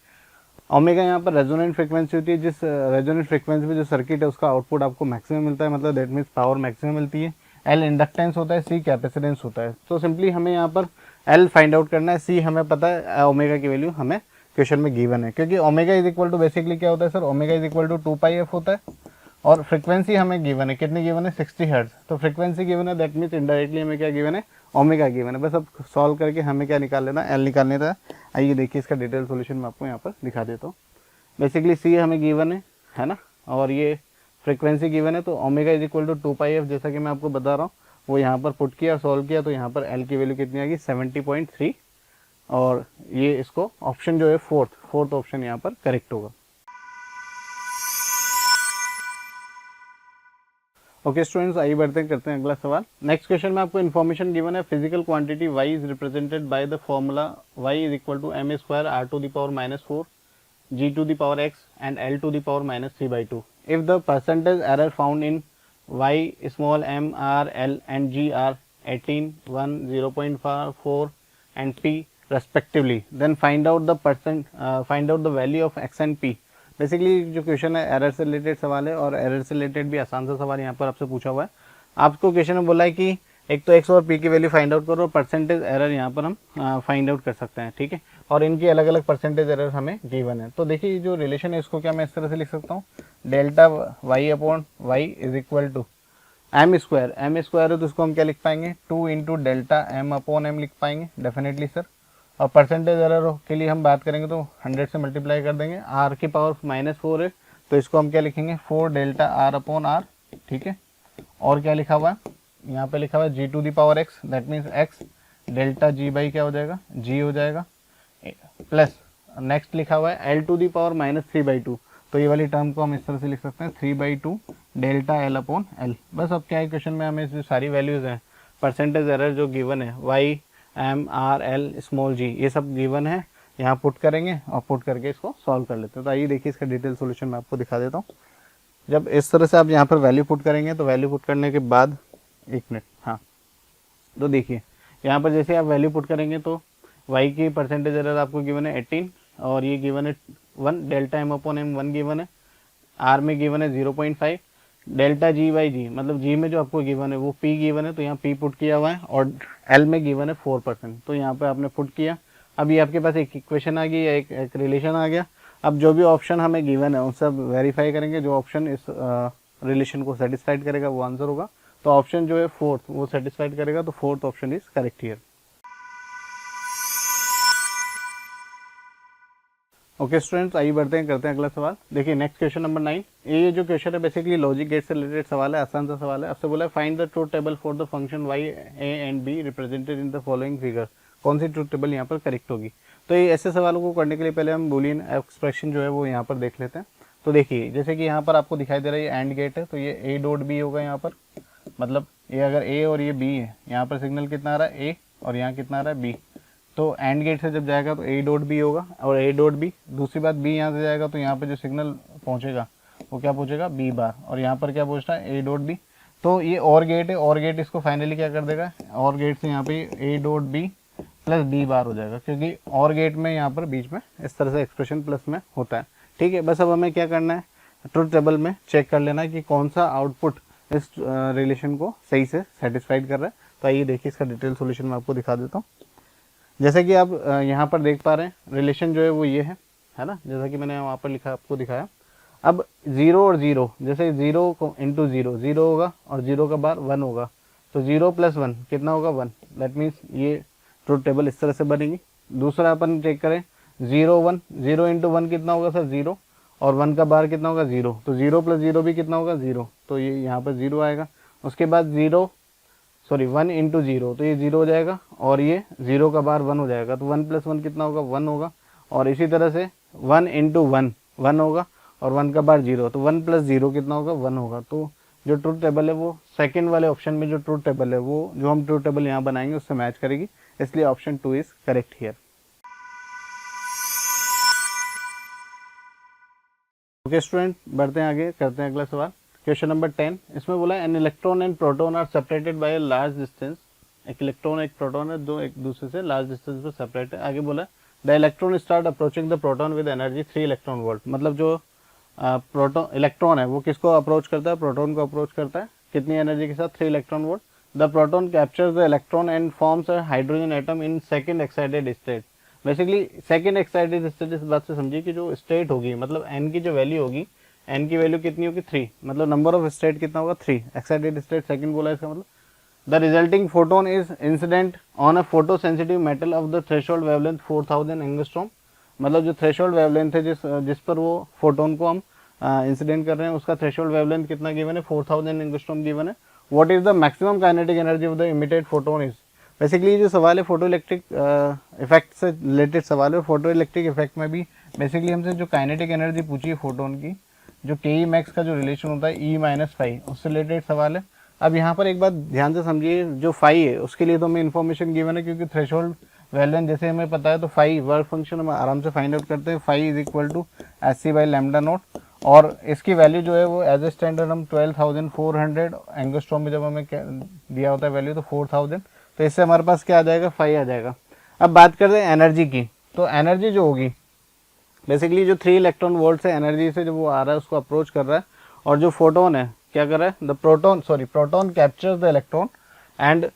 Omega यहाँ पर रेजोनेंट फ्रिक्वेंसी होती है, जिस रेजोनेंट फ्रिक्वेंसी पे जो सर्किट है उसका आउटपुट आपको मैक्सिमम मिलता है, मतलब दैट मीन्स पावर मैक्सिमम मिलती है। एल इंडक्टेंस होता है, सी कैपेसिटेंस होता है। तो सिंपली हमें यहाँ पर एल फाइंड आउट करना है, सी हमें पता है, ओमेगा की वैल्यू हमें क्वेश्चन में गिवन है। क्योंकि omega is equal to basically क्या होता है sir, omega is equal to 2πf होता है और फ्रिक्वेंसी हमें गिवन है, कितनी गिवन है, 60 हर्ट्ज। तो फ्रिक्वेंसी गिवन है, दैट मीन्स इनडायरेक्टली हमें क्या गिवन है, ओमेगा गिवन है। बस अब सॉल्व करके हमें क्या निकाल लेना, एल निकालने था। आइए देखिए इसका डिटेल सोल्यूशन मैं आपको यहाँ पर दिखा देता हूँ। बेसिकली सी हमें गिवन है ना, और ये फ्रिक्वेंसी गिवन है। तो omega is equal to 2πf, जैसा कि मैं आपको बता रहा हूँ, वो यहाँ पर पुट किया, सॉल्व किया, तो यहाँ पर एल की वैल्यू कितनी आ गई, 70.3। और ये इसको ऑप्शन जो है फोर्थ ऑप्शन यहाँ पर करेक्ट होगा। ओके स्टूडेंट्स, आइए बढ़ते हैं, करते हैं अगला सवाल। नेक्स्ट क्वेश्चन में आपको इन्फॉर्मेशन गिवन है, physical quantity y is represented by the formula y is equal to m square r to the power -4 g to the power x and l to the power -3/2 if the percentage error found in y small m r l and g are 18 1 0.4 and p respectively, then find out the value of x and p। Basically जो question है error से related सवाल है और error से related भी आसान सा सवाल यहाँ पर आपसे पूछा हुआ है। आपको क्वेश्चन में बोला है कि एक तो एक्स और पी की वैल्यू फाइंड आउट करो और परसेंटेज एरर यहाँ पर हम फाइंड आउट कर सकते हैं, ठीक है। और इनकी अलग अलग परसेंटेज एरर हमें गिवन है। तो देखिए जो रिलेशन है इसको क्या मैं इस तरह से लिख सकता हूँ, delta Y upon Y is equal to M square है, तो इसको हम क्या लिख पाएंगे, 2 into delta M upon M लिख पाएंगे डेफिनेटली सर। और परसेंटेज एरर के लिए हम बात करेंगे तो 100 से मल्टीप्लाई कर देंगे, आर की पावर -4 है तो इसको हम क्या लिखेंगे, 4 डेल्टा आर अपॉन आर, ठीक है। और क्या लिखा हुआ है, यहाँ पे लिखा हुआ है g to the power x, that means x delta g by क्या हो जाएगा, जी हो जाएगा, प्लस नेक्स्ट लिखा हुआ है एल टू दी पावर -3/2। तो ये वाली टर्म को हम इस तरह से लिख सकते हैं 3/2 डेल्टा एल अपॉन एल। बस अब क्या है, क्वेश्चन में हमें जो सारी वैल्यूज हैं, परसेंटेज एरर जो गिवन है y m r l small g, ये सब गिवन है, यहाँ पुट करेंगे और पुट करके इसको सॉल्व कर लेते हैं। तो आइए देखिए इसका डिटेल सोल्यूशन मैं आपको दिखा देता हूँ। जब इस तरह से आप यहाँ पर वैल्यू पुट करेंगे तो वैल्यू पुट करने के बाद, एक मिनट, हाँ, तो देखिए यहाँ पर जैसे आप वैल्यू पुट करेंगे तो y की परसेंटेज एरर आपको गिवन है 18 और ये गिवन है 1 delta M upon M 1 given है, r में गिवन है 0.5 डेल्टा जी बाई जी, मतलब g में जो आपको गिवन है वो p गिवन है तो यहाँ p पुट किया हुआ है और l में गिवन है 4%, तो यहाँ पे आपने पुट किया। अब ये आपके पास एक इक्वेशन आ गई, एक रिलेशन आ गया। अब जो भी ऑप्शन हमें गिवन है उन सब वेरीफाई करेंगे, जो ऑप्शन इस रिलेशन को सेटिस्फाइड करेगा वो आंसर होगा। तो ऑप्शन जो है फोर्थ वो सेटिस्फाइड करेगा, तो fourth option is correct here. Okay students, आइए बढ़ते हैं, करते हैं अगला सवाल। देखिए नेक्स्ट क्वेश्चन नंबर 9, ये जो क्वेश्चन है बेसिकली लॉजिक गेट से रिलेटेड सवाल है, आसान सा सवाल है। आपसे बोला है find the truth table for the function y a and b represented in the following figure. कौन सी ट्रूथ टेबल यहाँ पर करेक्ट होगी। तो ये ऐसे सवालों को करने के लिए पहले हम बूलियन एक्सप्रेशन जो है वो यहाँ पर देख लेते हैं। तो देखिए जैसे कि यहाँ पर आपको दिखाई दे रहा है ये एंड गेट है, तो ये a डॉट b होगा यहाँ पर, मतलब ये अगर a और ये b है, यहाँ पर सिग्नल कितना आ रहा है a और यहाँ कितना आ रहा है b, तो एंड गेट से जब जाएगा तो a डॉट बी होगा और a डॉट बी। दूसरी बात b यहाँ से जाएगा तो यहाँ पर जो सिग्नल पहुँचेगा वो क्या पहुँचेगा, b बार, और यहाँ पर क्या पहुँचना है, a डॉट बी। तो ये और गेट है, और गेट इसको फाइनली क्या कर देगा, और गेट से यहाँ पे a dot B plus b bar हो जाएगा, क्योंकि और गेट में यहाँ पर बीच में इस तरह से एक्सप्रेशन प्लस में होता है, ठीक है। बस अब हमें क्या करना है, ट्रुथ टेबल में चेक कर लेना है कि कौन सा आउटपुट इस रिलेशन को सही से सेटिस्फाइड कर रहा है। तो आइए देखिए इसका डिटेल सॉल्यूशन मैं आपको दिखा देता हूँ। जैसे कि आप यहाँ पर देख पा रहे हैं रिलेशन जो है वो ये है ना, जैसा कि मैंने वहाँ पर लिखा आपको दिखाया। अब जीरो और जीरो, जैसे जीरो को इंटू जीरो, जीरो होगा और जीरो का बार वन होगा, तो जीरो प्लस वन कितना होगा, वन। दैट मीन्स ये ट्रूथ टेबल इस तरह से बनेगी। दूसरा अपन चेक करें, zero one, zero into one कितना होगा सर, जीरो, और वन का बार कितना होगा, जीरो, तो जीरो प्लस जीरो भी कितना होगा, जीरो, तो ये यहाँ पर जीरो आएगा। उसके बाद zero, sorry one into zero, तो ये जीरो हो जाएगा और ये जीरो का बार वन हो जाएगा, तो वन प्लस वन कितना होगा, वन होगा। और इसी तरह से वन इंटू वन, वन होगा और वन का बार जीरो, तो वन प्लस जीरो कितना होगा, वन होगा। तो जो ट्रूथ टेबल है वो सेकंड वाले ऑप्शन में जो ट्रूथ टेबल है वो जो हम ट्रूथ टेबल यहाँ बनाएंगे उससे मैच करेगी, इसलिए option 2 is correct here. Okay student, बढ़ते हैं आगे, करते हैं अगला सवाल। क्वेश्चन नंबर 10, इसमें बोला an electron and proton are separated by a large distance. एक इलेक्ट्रॉन एक प्रोटॉन है, दो एक दूसरे से लार्ज डिस्टेंस पर सेपरेट है। आगे बोला the electron start approaching the proton with energy 3 electron volt. मतलब जो प्रोटॉन इलेक्ट्रॉन है वो किसको अप्रोच करता है, प्रोटॉन को अप्रोच करता है, कितनी एनर्जी के साथ, 3 electron volt. The proton captures the electron and forms a hydrogen atom in second excited state. Basically second excited state, इस बात से समझिए कि जो स्टेट होगी, मतलब एन की जो वैल्यू होगी, एन की वैल्यू कितनी होगी, 3, मतलब नंबर ऑफ स्टेट कितना होगा, 3 एक्साइटेड स्टेट सेकंड बोला, इसका मतलब the resulting photon is incident on a photo sensitive metal of the threshold wavelength 4000 angstrom. मतलब जो थ्रेशोल्ड वेवलेंथ है जिस पर वो फोटोन को हम इंसिडेंट कर रहे हैं, उसका थ्रेशोल्ड वेवलेंथ कितना गिवन है, 4000 एंगस्ट्रॉम गिवन है। What is the maximum kinetic energy of the emitted photon is. Basically जो सवाल है फोटो इलेक्ट्रिक इफेक्ट से रिलेटेड सवाल है। फोटो इलेक्ट्रिक इफेक्ट में भी बेसिकली हमसे जो काइनेटिक एनर्जी पूछी है फोटोन की, जो के ई मैक्स का जो रिलेशन होता है ई माइनस फाइव, उससे रिलेटेड सवाल है। अब यहाँ पर एक बात ध्यान से समझिए, जो फाइव है उसके लिए तो हमें इन्फॉर्मेशन गिवन है, क्योंकि थ्रेशोल्ड वैल्यून जैसे हमें पता है, तो फाइव वर्क फंक्शन हम आराम से फाइंड आउट करते हैं। Phi is equal to H C by lambda naught, और इसकी वैल्यू जो है वो एज ए स्टैंडर्ड हम 12,400 एंगस्ट्रॉम में जब हमें दिया होता है वैल्यू, तो 4,000, तो इससे हमारे पास क्या आ जाएगा, 5 आ जाएगा। अब बात करते हैं एनर्जी की, तो एनर्जी जो होगी बेसिकली जो 3 इलेक्ट्रॉन वोल्ट से एनर्जी से जो वो आ रहा है उसको अप्रोच कर रहा है, और जो फोटोन है क्या कर रहा है, the proton captures the electron and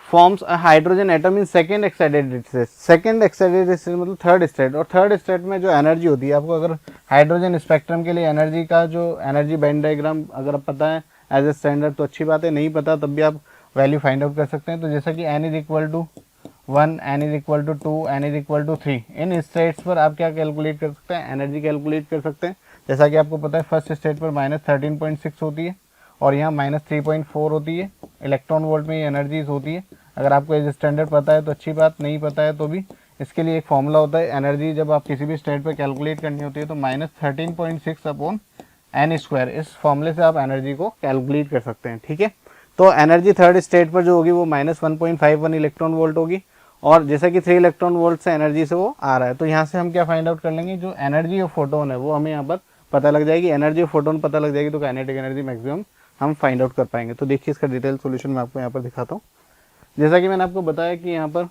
forms a hydrogen atom in second excited state. Second excited state मतलब थर्ड स्टेट, और थर्ड स्टेट में जो एनर्जी होती है, आपको अगर हाइड्रोजन स्पेक्ट्रम के लिए एनर्जी का जो एनर्जी बैंड डायग्राम अगर आप पता है एज ए स्टैंडर्ड तो अच्छी बात है, नहीं पता तब भी आप वैल्यू फाइंड आउट कर सकते हैं। तो जैसा कि n is equal to 1, n is equal to 2, n is equal to 3, इन स्टेट्स पर आप क्या कैलकुलेट कर सकते हैं, एनर्जी कैलकुलेट कर सकते हैं। जैसा कि आपको पता है फर्स्ट स्टेट पर -13.6 होती है और यहाँ -3.4 होती है, इलेक्ट्रॉन वोल्ट में ये एनर्जीज होती है। अगर आपको एज स्टैंडर्ड पता है तो अच्छी बात, नहीं पता है तो भी इसके लिए एक फॉर्मूला होता है, एनर्जी जब आप किसी भी स्टेट पर कैलकुलेट करनी होती है तो -13.6 अपॉन n स्क्वायर, इस फॉर्मूले से आप एनर्जी को कैलकुलेट कर सकते हैं। ठीक है, तो एनर्जी थर्ड स्टेट पर जो होगी वो -1.51 इलेक्ट्रॉन वोल्ट होगी, और जैसा कि 3 इलेक्ट्रॉन वोल्ट से एनर्जी से वो आ रहा है, तो यहाँ से हम क्या फाइंड आउट कर लेंगे, जो एनर्जी ऑफ फोटोन है वो हमें यहाँ पर पता लग जाएगी। एनर्जी ऑफ फोटोन पता लग जाएगी तो काइनेटिक एनर्जी मैक्सिमम हम फाइंड आउट कर पाएंगे। तो देखिए इसका डिटेल सोल्यूशन मैं आपको यहाँ पर दिखाता हूँ। जैसा कि मैंने आपको बताया कि यहाँ पर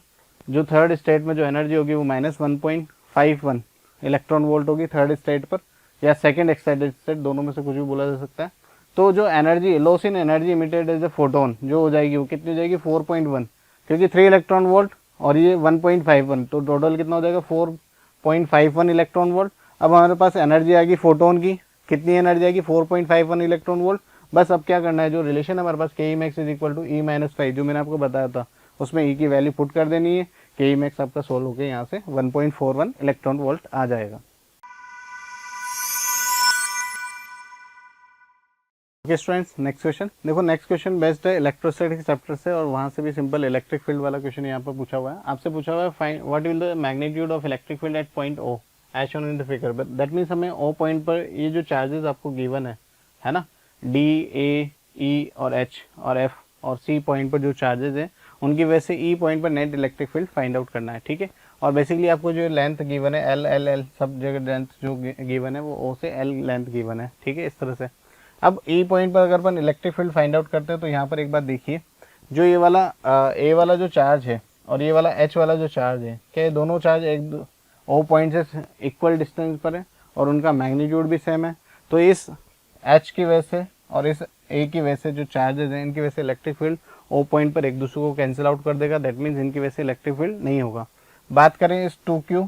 जो थर्ड स्टेट में जो एनर्जी होगी वो -1.51 इलेक्ट्रॉन वोल्ट होगी थर्ड स्टेट पर, या सेकंड एक्साइटेड स्टेट, दोनों में से कुछ भी बोला जा सकता है। तो जो energy loss in energy emitted as a photon जो हो जाएगी वो कितनी हो जाएगी, 4.1, क्योंकि 3 इलेक्ट्रॉन वोल्ट और ये 1.51, तो टोटल कितना हो जाएगा 4.51 इलेक्ट्रॉन वोल्ट। अब हमारे पास एनर्जी आएगी फोटोन की, कितनी एनर्जी आएगी 4.51 इलेक्ट्रॉन वोल्ट। बस अब क्या करना है, जो रिलेशन हमारे पास के E max is equal to E minus 5 जो मैंने आपको बताया था, उसमें ई की वैल्यू पुट कर देनी है, के ई मैक्स आपका सोल्व होकर यहाँ से 1.41 इलेक्ट्रॉन वोल्ट आ जाएगा। ओके स्टूडेंट्स, नेक्स्ट क्वेश्चन देखो। नेक्स्ट क्वेश्चन बेस्ड है इलेक्ट्रोस्टैटिक्स चैप्टर से, और वहाँ से भी सिंपल इलेक्ट्रिक फील्ड वाला क्वेश्चन यहाँ पर पूछा हुआ है। आपसे पूछा हुआ है find what will the magnitude of electric field at point O as shown in the figure. That means हमें ओ पॉइंट पर ये जो चार्जेस आपको गिवन है ना, डी, ए, ई और एच और एफ और सी पॉइंट पर जो चार्जेस हैं उनकी वजह से ई पॉइंट पर net electric field find out करना है। ठीक है, और बेसिकली आपको जो लेंथ गिवन है एल एल एल सब जगह लेंथ जो गिवन है वो ओ से एल लेंथ गिवन है। ठीक है, इस तरह से। अब ई पॉइंट पर अगर अपन इलेक्ट्रिक फील्ड फाइंड आउट करते हैं तो यहाँ पर एक बात देखिए, जो ये वाला ए वाला जो चार्ज है और ये वाला एच वाला जो चार्ज है, क्या ये दोनों चार्ज एक ओ पॉइंट से इक्वल डिस्टेंस पर है और उनका मैग्नीट्यूड भी सेम है। तो इस एच की वजह से और इस ए की वजह से जो चार्जेस हैं इनकी वजह से इलेक्ट्रिक फील्ड ओ पॉइंट पर एक दूसरे को कैंसिल आउट कर देगा। दैट मीन्स इनकी वजह से इलेक्ट्रिक फील्ड नहीं होगा। बात करें इस 2Q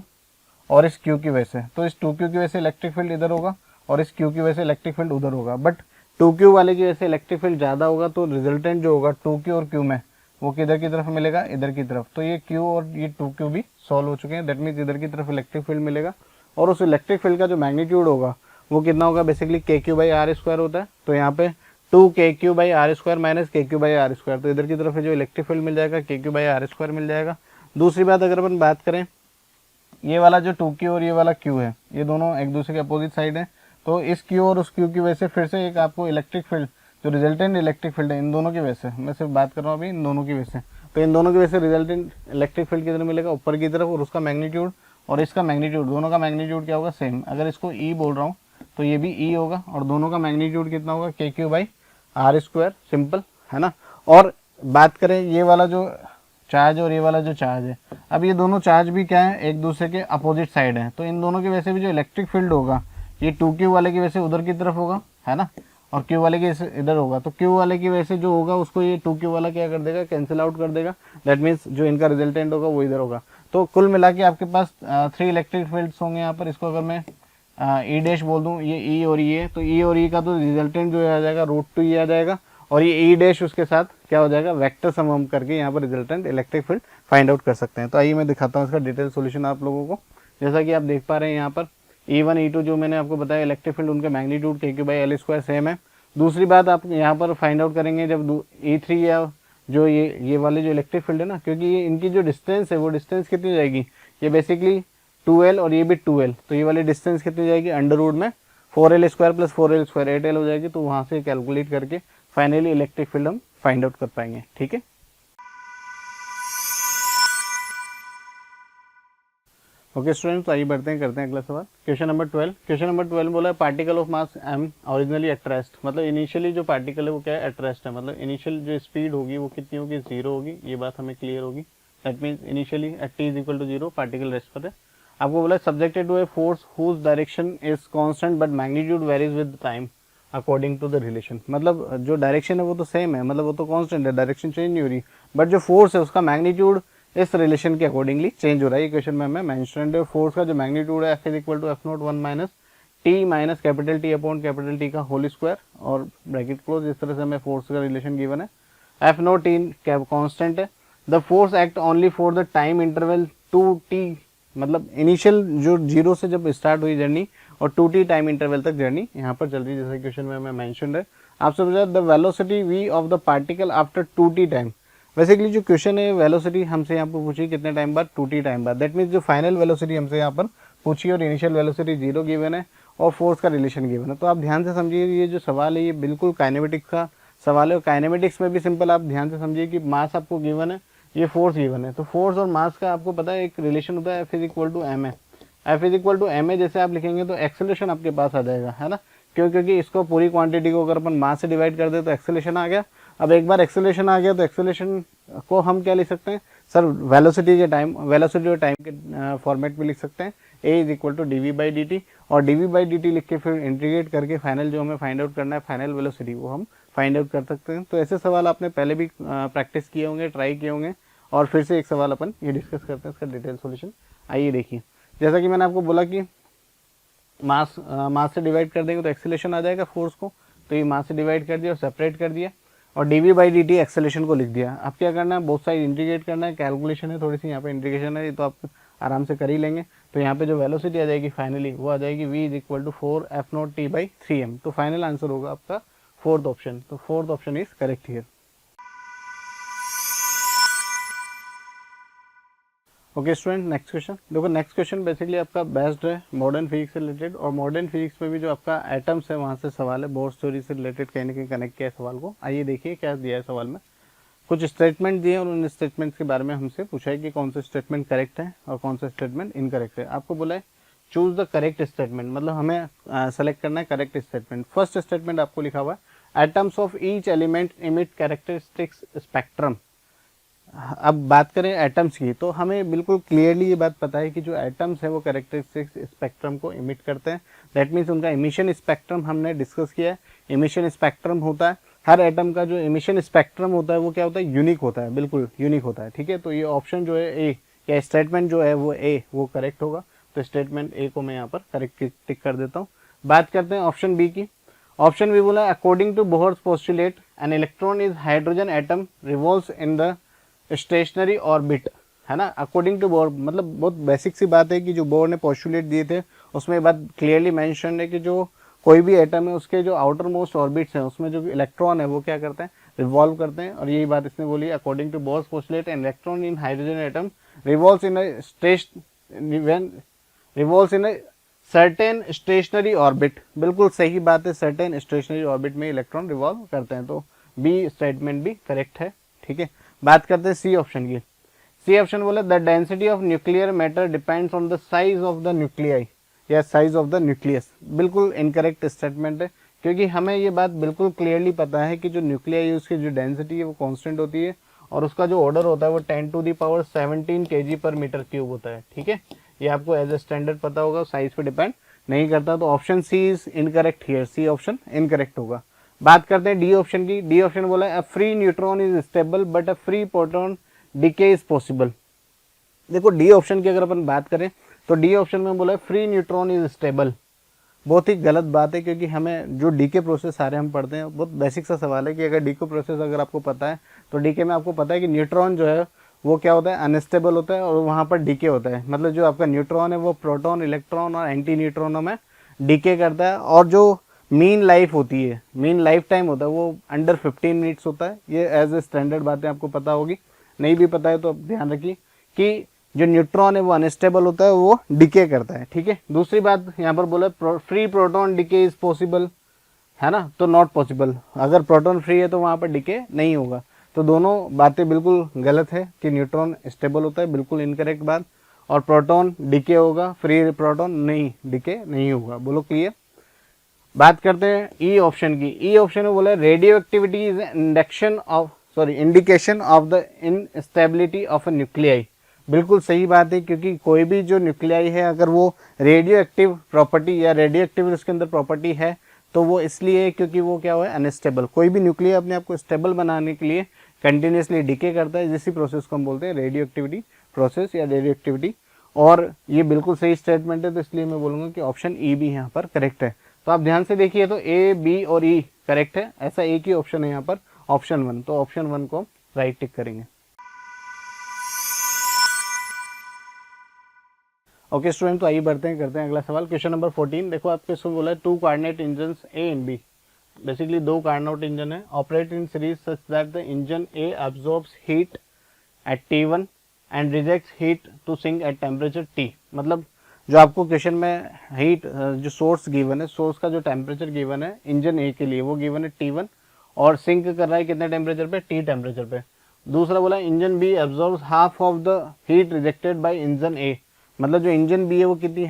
और इस Q की वजह से, तो इस 2Q की वजह से इलेक्ट्रिक फील्ड इधर होगा और इस क्यू की वजह से इलेक्ट्रिक फील्ड उधर होगा, बट 2Q वाले की वजह से इलेक्ट्रिक फील्ड ज़्यादा होगा, तो रिजल्टेंट जो होगा 2Q और Q में वो किधर की तरफ मिलेगा, इधर की तरफ। तो ये Q और ये 2Q भी सॉल्व हो चुके हैं, दैट मीन्स इधर की तरफ इलेक्ट्रिक फील्ड मिलेगा, और उस इलेक्ट्रिक फील्ड का जो मैग्नीट्यूड होगा वो कितना होगा, बेसिकली KQ/R² होता है, तो यहाँ पे 2KQ/R² माइनस KQ/R², तो इधर की तरफ जो इलेक्ट्रिक फील्ड मिल जाएगा KQ/R² मिल जाएगा। दूसरी बात अगर अपन बात करें, ये वाला जो 2Q और ये वाला Q है, ये दोनों एक दूसरे के अपोजिट साइड है, तो इस Q और उस Q की वजह से फिर से एक आपको इलेक्ट्रिक फील्ड, जो रिजल्टेंट इलेक्ट्रिक फील्ड है इन दोनों की वजह से, मैं सिर्फ बात कर रहा हूँ अभी इन दोनों की वजह से, तो इन दोनों की वजह से रिजल्टेंट इलेक्ट्रिक फील्ड किधर मिलेगा, ऊपर की तरफ, और उसका मैग्नीट्यूड और इसका मैग्नीट्यूड, दोनों का मैग्नीट्यूड क्या होगा, सेम। अगर इसको E बोल रहा हूँ तो ये भी E होगा, और दोनों का मैग्नीट्यूड कितना होगा, KQ/R², सिंपल है ना। और बात करें ये वाला जो चार्ज और ये वाला जो चार्ज है, अब ये दोनों चार्ज भी क्या है, एक दूसरे के अपोजिट साइड है, तो इन दोनों की वजह से भी जो इलेक्ट्रिक फील्ड होगा ये 2Q वाले की वजह से उधर की तरफ होगा, है ना, और Q वाले की वजह से इधर होगा, तो Q वाले की वजह से जो होगा उसको ये 2Q वाला क्या कर देगा, कैंसिल आउट कर देगा, दैट मीन्स जो इनका रिजल्टेंट होगा वो इधर होगा। तो कुल मिला के आपके पास 3 इलेक्ट्रिक फील्ड्स होंगे यहाँ पर। इसको अगर मैं E' बोल दूँ, ये E और E है, तो E और E का तो रिजल्टेंट जो आ जाएगा √2E आ जाएगा, और ये E' उसके साथ क्या हो जाएगा, वेक्टर सम करके यहाँ पर resultant electric field find out कर सकते हैं। तो आइए मैं दिखाता हूँ इसका डिटेल सॉल्यूशन आप लोगों को। जैसा कि आप देख पा रहे हैं यहाँ पर E1 E2 जो मैंने आपको बताया इलेक्ट्रिक फील्ड, उनके मैग्नीट्यूड KQ/L² सेम है। दूसरी बात आप यहाँ पर फाइंड आउट करेंगे जब E3 या जो ये वाले जो इलेक्ट्रिक फील्ड है ना, क्योंकि ये इनकी जो डिस्टेंस है वो डिस्टेंस कितनी जाएगी, ये बेसिकली 2L और ये भी 2L, तो ये वाली डिस्टेंस कितनी जाएगी, अंडर में 4L² + 4L² 8L हो जाएगी, तो वहाँ से कैलकुलेट करके फाइनली इलेक्ट्रिक फील्ड हम फाइंड आउट कर पाएंगे। ठीक है, ओके स्टूडेंट्स, आइए बढ़ते हैं, करते हैं अगला सवाल। Question number 12। क्वेश्चन नंबर 12 बोला है particle of mass m originally at rest, मतलब इनिशियली जो पार्टिकल है वो क्या है, एट रेस्ट है, मतलब इनिशियल जो स्पीड होगी वो कितनी होगी, 0 होगी, ये बात हमें क्लियर होगी। That means initially at t = 0 particle rest पर है। आपको बोला subjected to a force whose direction is constant but magnitude varies with time according to the relation, मतलब जो डायरेक्शन है वो तो सेम है, मतलब वो तो कांस्टेंट है, डायरेक्शन चेंज नहीं हो रही, बट जो फोर्स है उसका मैग्नीट्यूड इस रिलेशन के अकॉर्डिंगली चेंज हो रहा है। ये क्वेश्चन में हमें मेंशन्ड फोर्स का जो मैग्नीट्यूड है F = F01 minus T minus T/T का होल स्क्वायर, और ब्रैकेट क्लोज, इस तरह से हमें फोर्स का रिलेशन गिवन है। F0 T कांस्टेंट है। The force act only for the time interval 2T, मतलब इनिशियल जो 0 से जब स्टार्ट हुई जर्नी और 2T टाइम इंटरवल तक जर्नी यहाँ पर चल रही है, जैसे क्वेश्चन में हमें मेंशन्ड है। आपसे पूछा the velocity v of the particle after 2T time. Basically जो क्वेश्चन है वेलोसिटी हमसे यहाँ पर पूछी कितने टाइम बाद, 2T टाइम बाद, दैट मीन्स जो फाइनल वेलोसिटी हमसे यहाँ पर पूछी और इनिशियल वेलोसिटी 0 गिवन है और फोर्स का रिलेशन गिवन है। तो आप ध्यान से समझिए, ये जो सवाल है ये बिल्कुल काइनेमेटिक्स का सवाल है, और काइनेमेटिक्स में भी सिंपल आप ध्यान से समझिए कि मास आपको गिवन है, ये फोर्स गिवन है, तो फोर्स और मास का आपको पता है एक रिलेशन होता है, F = m है। F = m जैसे आप लिखेंगे तो एक्सेलरेशन आपके पास आ जाएगा, है ना, क्योंकि इसको पूरी क्वांटिटी को अगर अपन मास से डिवाइड कर दे तो एक्सेलरेशन आ गया। अब एक बार एक्सेलरेशन आ गया तो एक्सेलरेशन को हम क्या लिख सकते हैं सर, वेलोसिटी के टाइम, वेलोसिटी और टाइम के फॉर्मेट में लिख सकते हैं, A = dv/dt, और dv/dt लिख के फिर इंटीग्रेट करके फाइनल जो हमें फाइंड आउट करना है फाइनल वेलोसिटी, वो हम फाइंड आउट कर सकते हैं। तो ऐसे सवाल आपने पहले भी प्रैक्टिस किए होंगे, ट्राई किए होंगे, और फिर से एक सवाल अपन ये डिस्कस करते हैं इसका डिटेल सॉल्यूशन। आइए देखिए, जैसा कि मैंने आपको बोला कि मास से डिवाइड कर देंगे तो एक्सेलरेशन आ जाएगा फोर्स को, तो ये मास से डिवाइड कर दिया और सेपरेट कर दिया, और dv/dt एक्सेलरेशन को लिख दिया। अब क्या करना है, बोथ साइड इंटीग्रेट करना है, कैलकुलेशन है थोड़ी सी यहाँ पे, इंटीग्रेशन है, ये तो आप आराम से कर ही लेंगे। तो यहाँ पे जो वेलोसिटी आ जाएगी फाइनली वो आ जाएगी v = 4F0T/3m, तो फाइनल आंसर होगा आपका फोर्थ ऑप्शन। तो fourth option is correct here. Okay student, next question देखो। नेक्स्ट क्वेश्चन बेसिकली आपका बेस्ड है मॉडर्न फिजिक्स से रिलेटेड, और मॉडर्न फिजिक्स में भी जो आपका एटम्स है वहाँ से सवाल है, बोर्स थ्योरी से रिलेटेड कहीं ना कहीं कनेक्ट किया है सवाल को। आइए देखिए क्या दिया है सवाल में। कुछ स्टेटमेंट दिए और उन स्टेटमेंट्स के बारे में हमसे पूछा है कि कौन सा स्टेटमेंट करेक्ट है और कौन सा स्टेटमेंट इनकरेक्ट है। आपको बोला है चूज द करेक्ट स्टेटमेंट, मतलब हमें सेलेक्ट करना है करेक्ट स्टेटमेंट। फर्स्ट स्टेटमेंट आपको लिखा हुआ है atoms of each element emit characteristics spectrum. अब बात करें एटम्स की, तो हमें बिल्कुल क्लियरली ये बात पता है कि जो एटम्स है वो कैरेक्टरिस्टिक्स स्पेक्ट्रम को इमिट करते हैं, दैट मीन्स उनका इमिशन स्पेक्ट्रम हमने डिस्कस किया है। इमिशन स्पेक्ट्रम होता है, हर एटम का जो इमिशन स्पेक्ट्रम होता है वो क्या होता है, यूनिक होता है, बिल्कुल यूनिक होता है। ठीक है, तो ये ऑप्शन जो है ए, या स्टेटमेंट जो है वो ए, वो करेक्ट होगा। तो स्टेटमेंट ए को मैं यहाँ पर करेक्ट टिक कर देता हूँ। बात करते हैं ऑप्शन बी की। ऑप्शन बी बोला according to Bohr's postulate an electron is hydrogen atom revolves in the stationary orbit, है ना। अकॉर्डिंग टू बोर मतलब बहुत बेसिक सी बात है कि जो बोर ने पोस्टुलेट दिए थे उसमें बात क्लियरली मेंशन है कि जो कोई भी एटम है उसके जो आउटर मोस्ट ऑर्बिट्स हैं उसमें जो इलेक्ट्रॉन है वो क्या करते हैं, रिवॉल्व करते हैं। और यही बात इसने बोली according to Bohr's postulate an electron in hydrogen atom revolves in a certain stationary orbit. बिल्कुल सही बात है, सर्टेन स्टेशनरी ऑर्बिट में इलेक्ट्रॉन रिवॉल्व करते हैं, तो बी स्टेटमेंट भी करेक्ट है। ठीक है, बात करते हैं सी ऑप्शन की। सी ऑप्शन बोले the density of nuclear matter depends on the size of the nuclei या साइज ऑफ द न्यूक्लियस। बिल्कुल इनकरेक्ट स्टेटमेंट है, क्योंकि हमें ये बात बिल्कुल क्लियरली पता है कि जो न्यूक्लियाई है उसकी जो डेंसिटी है वो कांस्टेंट होती है और उसका जो ऑर्डर होता है वो 10⁻17 kg पर मीटर क्यूब होता है। ठीक है, ये आपको एज ए स्टैंडर्ड पता होगा, साइज पे डिपेंड नहीं करता। तो option C is incorrect here, C option incorrect होगा। बात करते हैं डी ऑप्शन की। डी ऑप्शन बोला a free neutron is stable but a free proton decay is possible. देखो डी ऑप्शन की अगर अपन बात करें तो डी ऑप्शन में बोला फ्री न्यूट्रॉन इज स्टेबल, बहुत ही गलत बात है, क्योंकि हमें जो डीके प्रोसेस सारे हम पढ़ते हैं बहुत बेसिक सा सवाल है कि अगर डीके प्रोसेस अगर आपको पता है तो डीके में आपको पता है कि न्यूट्रॉन जो है वो क्या होता है, अनस्टेबल होता है और वहाँ पर डीके होता है। मतलब जो आपका न्यूट्रॉन है वो प्रोटॉन, इलेक्ट्रॉन और एंटी न्यूट्रॉनों में डीके करता है और जो मीन लाइफ होती है, मीन लाइफ टाइम होता है वो अंडर 15 मिनट्स होता है। ये एज ए स्टैंडर्ड बातें आपको पता होगी, नहीं भी पता है तो ध्यान रखिए कि जो न्यूट्रॉन है वो अनस्टेबल होता है, वो डिके करता है। ठीक है, दूसरी बात यहाँ पर बोला free proton decay is possible, है ना, तो नॉट पॉसिबल। अगर प्रोटॉन फ्री है तो वहाँ पर डिके नहीं होगा। तो दोनों बातें बिल्कुल गलत है कि न्यूट्रॉन स्टेबल होता है, बिल्कुल इनकरेक्ट बात, और प्रोटॉन डिके होगा, फ्री प्रोटॉन नहीं, डिके नहीं होगा। बोलो क्लियर। बात करते हैं ई ऑप्शन की। ई ऑप्शन में बोला radio activity is indication of the instability of a nuclei. बिल्कुल सही बात है, क्योंकि कोई भी जो न्यूक्लियाई है अगर वो रेडियो एक्टिव प्रॉपर्टी या रेडियो एक्टिव उसके अंदर प्रॉपर्टी है तो वो इसलिए क्योंकि वो क्या हुआ है, अनस्टेबल। कोई भी न्यूक्लियर अपने आप को स्टेबल बनाने के लिए कंटिन्यूसली डिके करता है, जिसी प्रोसेस को हम बोलते हैं रेडियो एक्टिविटी प्रोसेस या रेडियो एक्टिविटी। और ये बिल्कुल सही स्टेटमेंट है, तो इसलिए मैं बोलूँगा कि ऑप्शन ई भी यहाँ पर करेक्ट है। तो आप ध्यान से देखिए तो ए, बी और ई करेक्ट है, ऐसा एक ही ऑप्शन है यहाँ पर, ऑप्शन 1। तो ऑप्शन 1 को राइट टिक करेंगे। ओके स्टूडेंट, तो आइए बढ़ते हैं, करते हैं अगला सवाल। क्वेश्चन नंबर 14 देखो, आपके इसमें बोला है 2 कार्डिनेट engine A and B. Basically 2 कार्डिनेट इंजन है, operate in series such that the engine A absorbs heat at T1 and rejects heat to sink at temperature T। मतलब जो आपको क्वेश्चन में हीट जो सोर्स गिवन है, सोर्स का जो टेम्परेचर गिवन है इंजन ए के लिए वो गिवन है T1 और सिंक कर रहा है कितने टेम्परेचर पे, T टेम्परेचर पे। दूसरा बोला engine B absorbs half of the heat rejected by engine A. मतलब जो इंजन बी है वो कितनी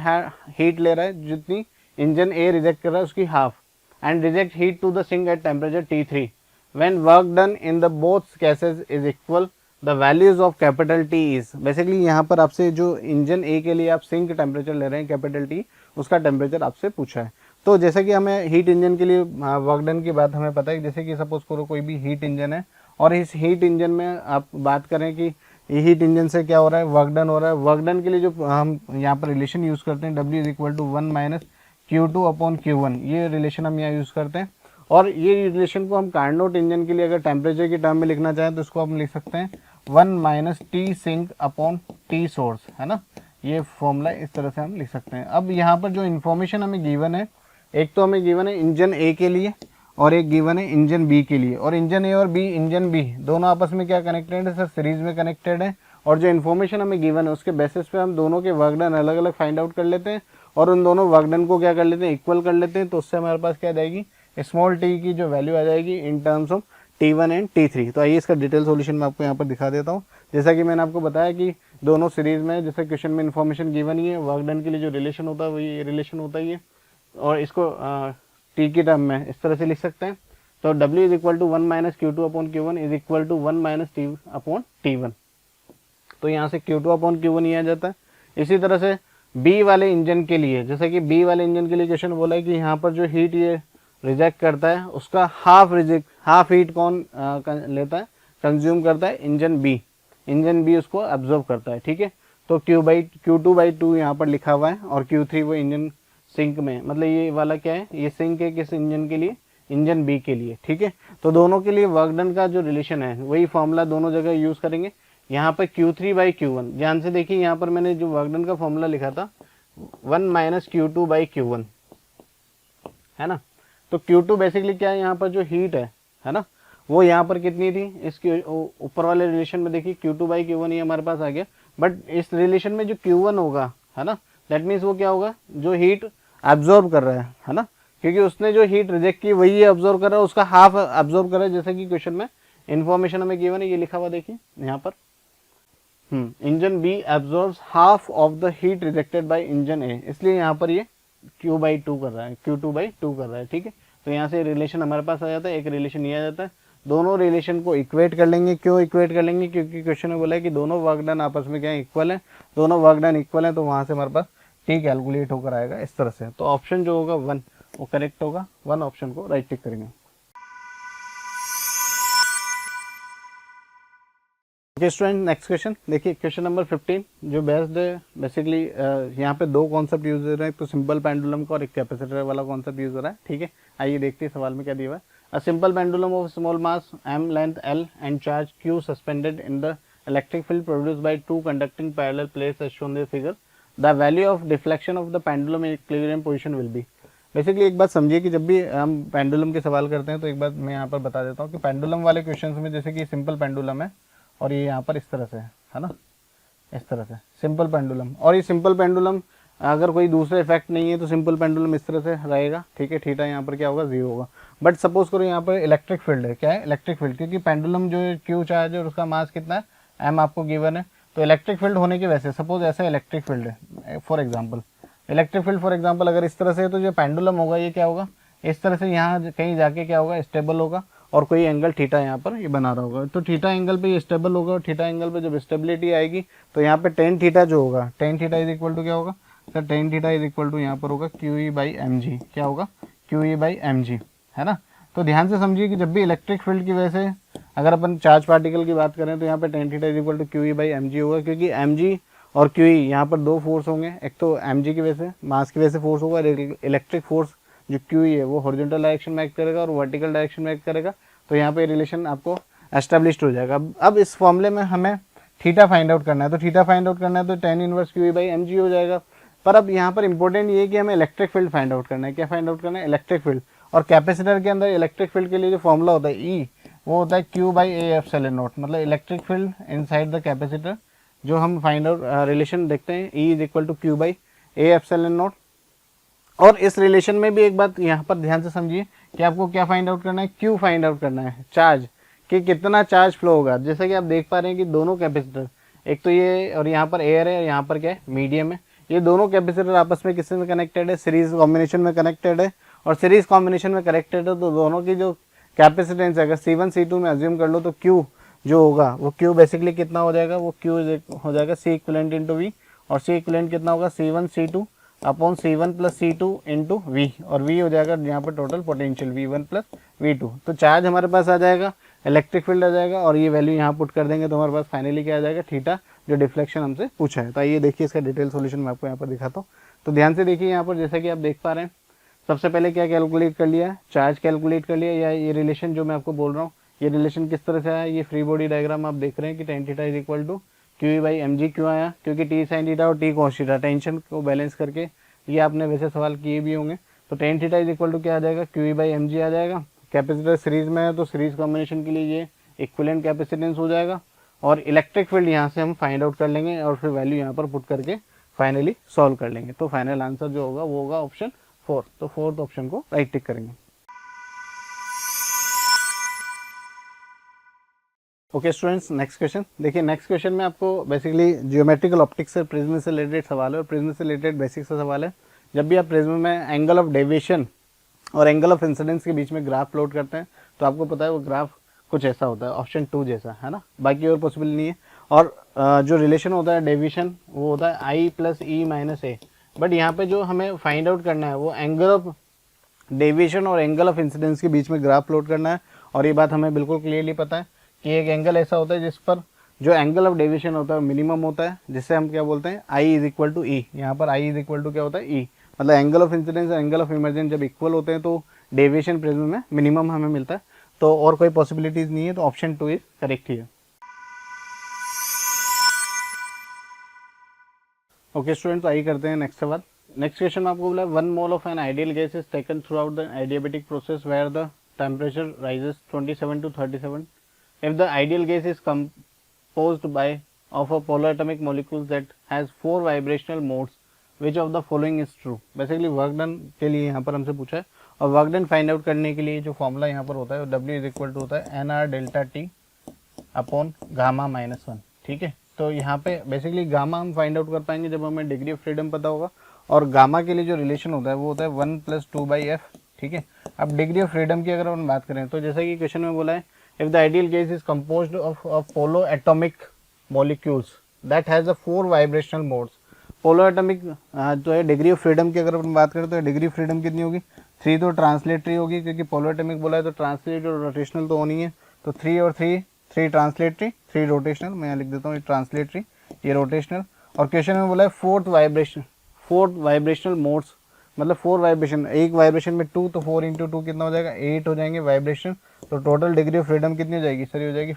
हीट ले रहा है, जितनी इंजन ए रिजेक्ट कर रहा है उसकी half, and reject heat to the sink at temperature T3 when work done in the both cases is equal the values of capital T is. Basically यहाँ पर आपसे जो इंजन ए के लिए आप सिंक टेम्परेचर ले रहे हैं कैपिटल टी, उसका टेम्परेचर आपसे पूछा है। तो जैसे कि हमें हीट इंजन के लिए वर्क डन की बात हमें पता है, जैसे कि सपोज करो कोई भी हीट इंजन है और इस हीट इंजन में आप बात करें कि हीट इंजन से क्या हो रहा है, वर्क डन हो रहा है। वर्क डन के लिए जो हम यहाँ पर रिलेशन यूज करते हैं W is equal to 1 - Q2/Q1, ये रिलेशन हम यहाँ यूज करते हैं। और ये रिलेशन को हम कार्नोट इंजन के लिए अगर टेम्परेचर की टर्म में लिखना चाहें तो इसको हम लिख सकते हैं 1 - T सिंक/T सोर्स, है ना। ये फॉर्मूला इस तरह से हम लिख सकते हैं। अब यहाँ पर जो इन्फॉर्मेशन हमें गिवन है, एक तो हमें गिवन है इंजन ए के लिए और एक गिवन है इंजन बी के लिए। और इंजन ए और बी, इंजन बी दोनों आपस में क्या कनेक्टेड है सर, सीरीज में कनेक्टेड है। और जो इन्फॉर्मेशन हमें गिवन है उसके बेसिस पे हम दोनों के वर्क डन अलग अलग फाइंड आउट कर लेते हैं और उन दोनों वर्क डन को क्या कर लेते हैं, इक्वल कर लेते हैं। तो उससे हमारे पास क्या आ जाएगी, स्मॉल टी की जो वैल्यू आ जाएगी in terms of T1 and T3। तो आइए इसका डिटेल सॉल्यूशन मैं आपको यहाँ पर दिखा देता हूँ। जैसा कि मैंने आपको बताया कि दोनों सीरीज में जैसे क्वेश्चन में इन्फॉर्मेशन गिवन ही है, वर्क डन के लिए जो रिलेशन होता है वही रिलेशन होता ही है। और इसको टी की टर्म में इस तरह से लिख सकते हैं। तो W is equal to 1 - Q2/Q1 is equal to 1 - T/T1। तो यहाँ से Q2/Q1 ही आ जाता है। इसी तरह से बी वाले इंजन के लिए, जैसे कि बी वाले इंजन के लिए क्वेश्चन बोला है कि यहाँ पर जो हीट ये रिजेक्ट करता है उसका हाफ हीट कौन लेता है, कंज्यूम करता है, इंजन बी उसको एब्जॉर्ब करता है। ठीक है, तो Q2/2 यहाँ पर लिखा हुआ है और Q3 वो इंजन सिंक में, मतलब ये वाला क्या है, ये सिंक है किस इंजन के लिए, इंजन बी के लिए, ठीक है। तो दोनों के लिए वर्क डन का जो रिलेशन है वही फॉर्मूला दोनों जगह यूज करेंगे। यहाँ पर Q3/Q1, ध्यान से देखिए यहाँ पर मैंने जो वर्क डन का फॉर्मूला लिखा था 1 - Q2/Q1, है ना। तो Q2 बेसिकली क्या है, यहाँ पर जो हीट है ना, वो यहाँ पर कितनी थी, इसके ऊपर वाले रिलेशन में देखिए Q2/Q1 ये हमारे पास आ गया। बट इस रिलेशन में जो Q1 होगा, है ना, दैट मीन्स वो क्या होगा, जो हीट एब्जॉर्ब कर रहा है ना, क्योंकि उसने जो हीट रिजेक्ट की वही एब्जॉर्ब कर रहा है, उसका हाफ एब्जॉर्ब कर रहा है, जैसा कि क्वेश्चन में इन्फॉर्मेशन हमें गिवन है, ये लिखा हुआ देखिए यहाँ पर। Engine B absorbs half of the heat rejected by engine A, इसलिए यहाँ पर ये Q/2 कर रहा है, Q2/2 कर रहा है, ठीक है। तो यहाँ से रिलेशन हमारे पास आ जाता है, एक रिलेशन ये आ जाता है। दोनों रिलेशन को इक्वेट कर लेंगे, क्यों इक्वेट कर लेंगे, क्योंकि क्वेश्चन में बोला है कि दोनों वर्क डन आपस में क्या है, इक्वल है, दोनों वर्क डन इक्वल है, तो वहां से हमारे पास टी कैलकुलेट होकर आएगा इस तरह से। तो ऑप्शन जो होगा 1 वो करेक्ट होगा, 1 ऑप्शन को राइट टिक करेंगे। ओके स्टूडेंट, नेक्स्ट क्वेश्चन देखिए, क्वेश्चन नंबर 15 जो बेस्ड है बेसिकली यहाँ पे दो कॉन्सेप्ट यूज हो रहे हैं, एक तो सिंपल पेंडुलम का और एक कैपेसिटर वाला कॉन्सेप्ट यूज हो रहा है, ठीक है। आइए देखते हैं सवाल में क्या दिया हुआ है। A simple pendulum of small mass m length l and charge q suspended in the electric field produced by two conducting parallel plates as shown in the figure, the value of deflection of the pendulum in equilibrium position will be. Basically एक बात समझिए कि जब भी हम pendulum के सवाल करते हैं तो एक बात मैं यहाँ पर बता देता हूँ कि पेंडुलम वाले क्वेश्चन में जैसे कि सिंपल पेंडुलम है और ये यहाँ पर इस तरह से है ना, इस तरह से सिंपल पेंडुलम, और ये सिंपल पेंडुलम अगर कोई दूसरा इफेक्ट नहीं है तो सिंपल पेंडुलम इस तरह से रहेगा, ठीक है। थीटा यहाँ पर क्या होगा, 0 होगा। बट सपोज करो यहाँ पर इलेक्ट्रिक फील्ड है, क्या है, इलेक्ट्रिक फील्ड, क्योंकि पेंडुलम जो क्यू चार्ज है और उसका मास कितना है, m आपको गिवन है। तो इलेक्ट्रिक फील्ड होने की वजह से सपोज ऐसा इलेक्ट्रिक फील्ड है for example, electric field for example अगर इस तरह से है, तो जो पेंडुलम होगा ये क्या होगा, इस तरह से यहाँ कहीं जाके क्या होगा, स्टेबल होगा, और कोई एंगल थीटा यहाँ पर ये बना रहा होगा, तो थीटा एंगल पे ये स्टेबल होगा, और थीटा एंगल पे जब स्टेबिलिटी आएगी तो यहाँ पे टेन थीटा जो होगा, tan theta is equal to क्या होगा sir, tan theta is equal to यहाँ पर होगा QE/mg, क्या होगा QE/mg, है ना। तो ध्यान से समझिए कि जब भी इलेक्ट्रिक फील्ड की वजह से अगर अपन चार्ज पार्टिकल की बात करें तो यहाँ पे tan theta is equal to QE/mg होगा, क्योंकि mg और QE यहाँ पर दो फोर्स होंगे, एक तो mg की वजह से मास की वजह से फोर्स होगा, इलेक्ट्रिक फोर्स जो QE है वो हॉरिजॉन्टल डायरेक्शन में एक्ट करेगा और वर्टिकल डायरेक्शन में एक्ट करेगा, तो यहाँ पे रिलेशन आपको एस्टेब्लिश्ड हो जाएगा। अब इस फॉर्मूले में हमें थीटा फाइंड आउट करना है, तो थीटा फाइंड आउट करना है तो tan इनवर्स QE/mg हो जाएगा। पर अब यहाँ पर इंपॉर्टेंट ये है कि हमें इलेक्ट्रिक फील्ड फाइंड आउट करना है, क्या फाइंड आउट करना है, इलेक्ट्रिक फील्ड। और कैपेसिटर के अंदर इलेक्ट्रिक फील्ड के लिए जो फॉर्मूला होता है E, वो होता है Q/A/ε0, मतलब electric field inside the capacitor जो हम फाइंड आउट रिलेशन देखते हैं, E is equal to Q/A/ε0। और इस रिलेशन में भी एक बात यहाँ पर ध्यान से समझिए कि आपको क्या फाइंड आउट करना है, Q फाइंड आउट करना है, चार्ज कि कितना चार्ज फ्लो होगा। जैसा कि आप देख पा रहे हैं कि दोनों कैपेसिटर, एक तो ये और यहाँ पर एयर है, यहाँ पर क्या है, मीडियम है, ये दोनों कैपेसिटर आपस में किससे में कनेक्टेड है, सीरीज कॉम्बिनेशन में कनेक्टेड है। और सीरीज कॉम्बिनेशन में कनेक्टेड है तो दोनों की जो कैपेसिटेंस है अगर C1 C2 में अज्यूम कर लो तो Q जो होगा वो Q बेसिकली कितना हो जाएगा, वो Q हो जाएगा C इक्विवेलेंट इंटू V, और C इक्विवेलेंट कितना होगा, C1 C2 upon C1 plus C2 into V, और V हो जाएगा यहाँ पर total potential V1 plus V2। तो चार्ज हमारे पास आ जाएगा, इलेक्ट्रिक फील्ड आ जाएगा, और ये वैल्यू यहाँ पुट कर देंगे तो हमारे पास फाइनली क्या आ जाएगा, थीटा, जो डिफ्लेक्शन हमसे पूछा है। तो आइए देखिए इसका डिटेल सॉल्यूशन मैं आपको यहाँ पर दिखाता हूँ। तो ध्यान से देखिए यहाँ पर, जैसा कि आप देख पा रहे हैं, सबसे पहले क्या कैलकुलेट कर लिया, चार्ज कैलकुलेट कर लिया, या ये रिलेशन जो मैं आपको बोल रहा हूँ ये रिलेशन किस तरह से आया, ये फ्री बॉडी डायग्राम आप देख रहे हैं कि tan theta is equal to QE/mg क्यों आया, क्योंकि T sin थीटा और T cos थीटा टेंशन को बैलेंस करके, ये आपने वैसे सवाल किए भी होंगे। तो tan theta is equal to क्या आ जाएगा, QE/mg आ जाएगा। कैपेसिटर सीरीज में है तो सीरीज कॉम्बिनेशन के लिए ये इक्विवेलेंट कैपेसिटेंस हो जाएगा, और इलेक्ट्रिक फील्ड यहाँ से हम फाइंड आउट कर लेंगे और फिर वैल्यू यहाँ पर पुट करके फाइनली सॉल्व कर लेंगे। तो फाइनल आंसर जो होगा वो होगा ऑप्शन 4। तो फोर्थ ऑप्शन को राइट टिक करेंगे। ओके स्टूडेंट्स, नेक्स्ट क्वेश्चन देखिए। नेक्स्ट क्वेश्चन में आपको बेसिकली जियोमेट्रिकल ऑप्टिक्स से, प्रिज्म से रिलेटेड सवाल है, और प्रिज्म से रिलेटेड बेसिक सा सवाल है। जब भी आप प्रिज्म में एंगल ऑफ डेविएशन और एंगल ऑफ इंसिडेंस के बीच में ग्राफ प्लॉट करते हैं तो आपको पता है वो ग्राफ कुछ ऐसा होता है, ऑप्शन 2 जैसा, है ना, बाकी और पॉसिबल नहीं है। और जो रिलेशन होता है डेविएशन वो होता है I plus E minus A। But यहाँ पे जो हमें फाइंड आउट करना है वो एंगल ऑफ डेविएशन और एंगल ऑफ इंसिडेंस के बीच में ग्राफ प्लॉट करना है। और ये बात हमें बिल्कुल क्लियरली पता है कि एक एंगल ऐसा होता है जिस पर जो एंगल ऑफ डेविएशन होता है मिनिमम होता है, जिससे हम क्या बोलते हैं I is equal to E। यहाँ पर I इज इक्वल टू क्या होता है E। मतलब एंगल ऑफ इंसिडेंस और एंगल ऑफ इमर्जेंस जब इक्वल होते हैं तो डेविएशन प्रिज्म में मिनिमम हमें मिलता है। तो और कोई पॉसिबिलिटीज नहीं है, तो ऑप्शन 2 इज करेक्ट ही है। ओके स्टूडेंट्स, आइए करते हैं नेक्स्ट सवाल। नेक्स्ट क्वेश्चन में आपको बोला 1 mole of an ideal gas is taken throughout the adiabatic process where the temperature rises 27 to 37 if the ideal gas is composed by of a polar atomic molecule that has 4 vibrational modes, which of the following is true। Basically work done के लिए यहाँ पर हमसे पूछा है, और work done find out करने के लिए जो फॉर्मूला यहाँ पर होता है W इज इक्वल टू होता है NR delta T upon gamma -1। ठीक है, तो यहाँ पे बेसिकली गामा हम फाइंड आउट कर पाएंगे जब हमें डिग्री ऑफ फ्रीडम पता होगा, और गामा के लिए जो रिलेशन होता है वो होता है 1 + 2/f। ठीक है, अब डिग्री ऑफ फ्रीडम की अगर हम बात करें तो जैसा कि क्वेश्चन में बोला है, if the ideal gas is composed of polo atomic molecules that has 4 vibrational modes. Polo atomic जो है डिग्री ऑफ फ्रीडम की अगर हम बात करें तो डिग्री ऑफ फ्रीडम कितनी होगी, 3 तो ट्रांसलेटरी होगी, क्योंकि पोलो एटॉमिक बोला है तो ट्रांसलेटरी और रोटेशनल तो होनी है, तो 3 और 3 ट्रांसलेटरी 3 रोटेशनल, मैं यहाँ लिख देता हूँ, ये ट्रांसलेटरी ये रोटेशनल। और क्वेश्चन में बोला है 4th वाइब्रेशनल मोड्स, मतलब 4 वाइब्रेशन, एक वाइब्रेशन में 2, तो 4 × 2 कितना हो जाएगा, 8 हो जाएंगे वाइब्रेशन। तो टोटल डिग्री ऑफ फ्रीडम कितनी हो जाएगी सर, ये हो जाएगी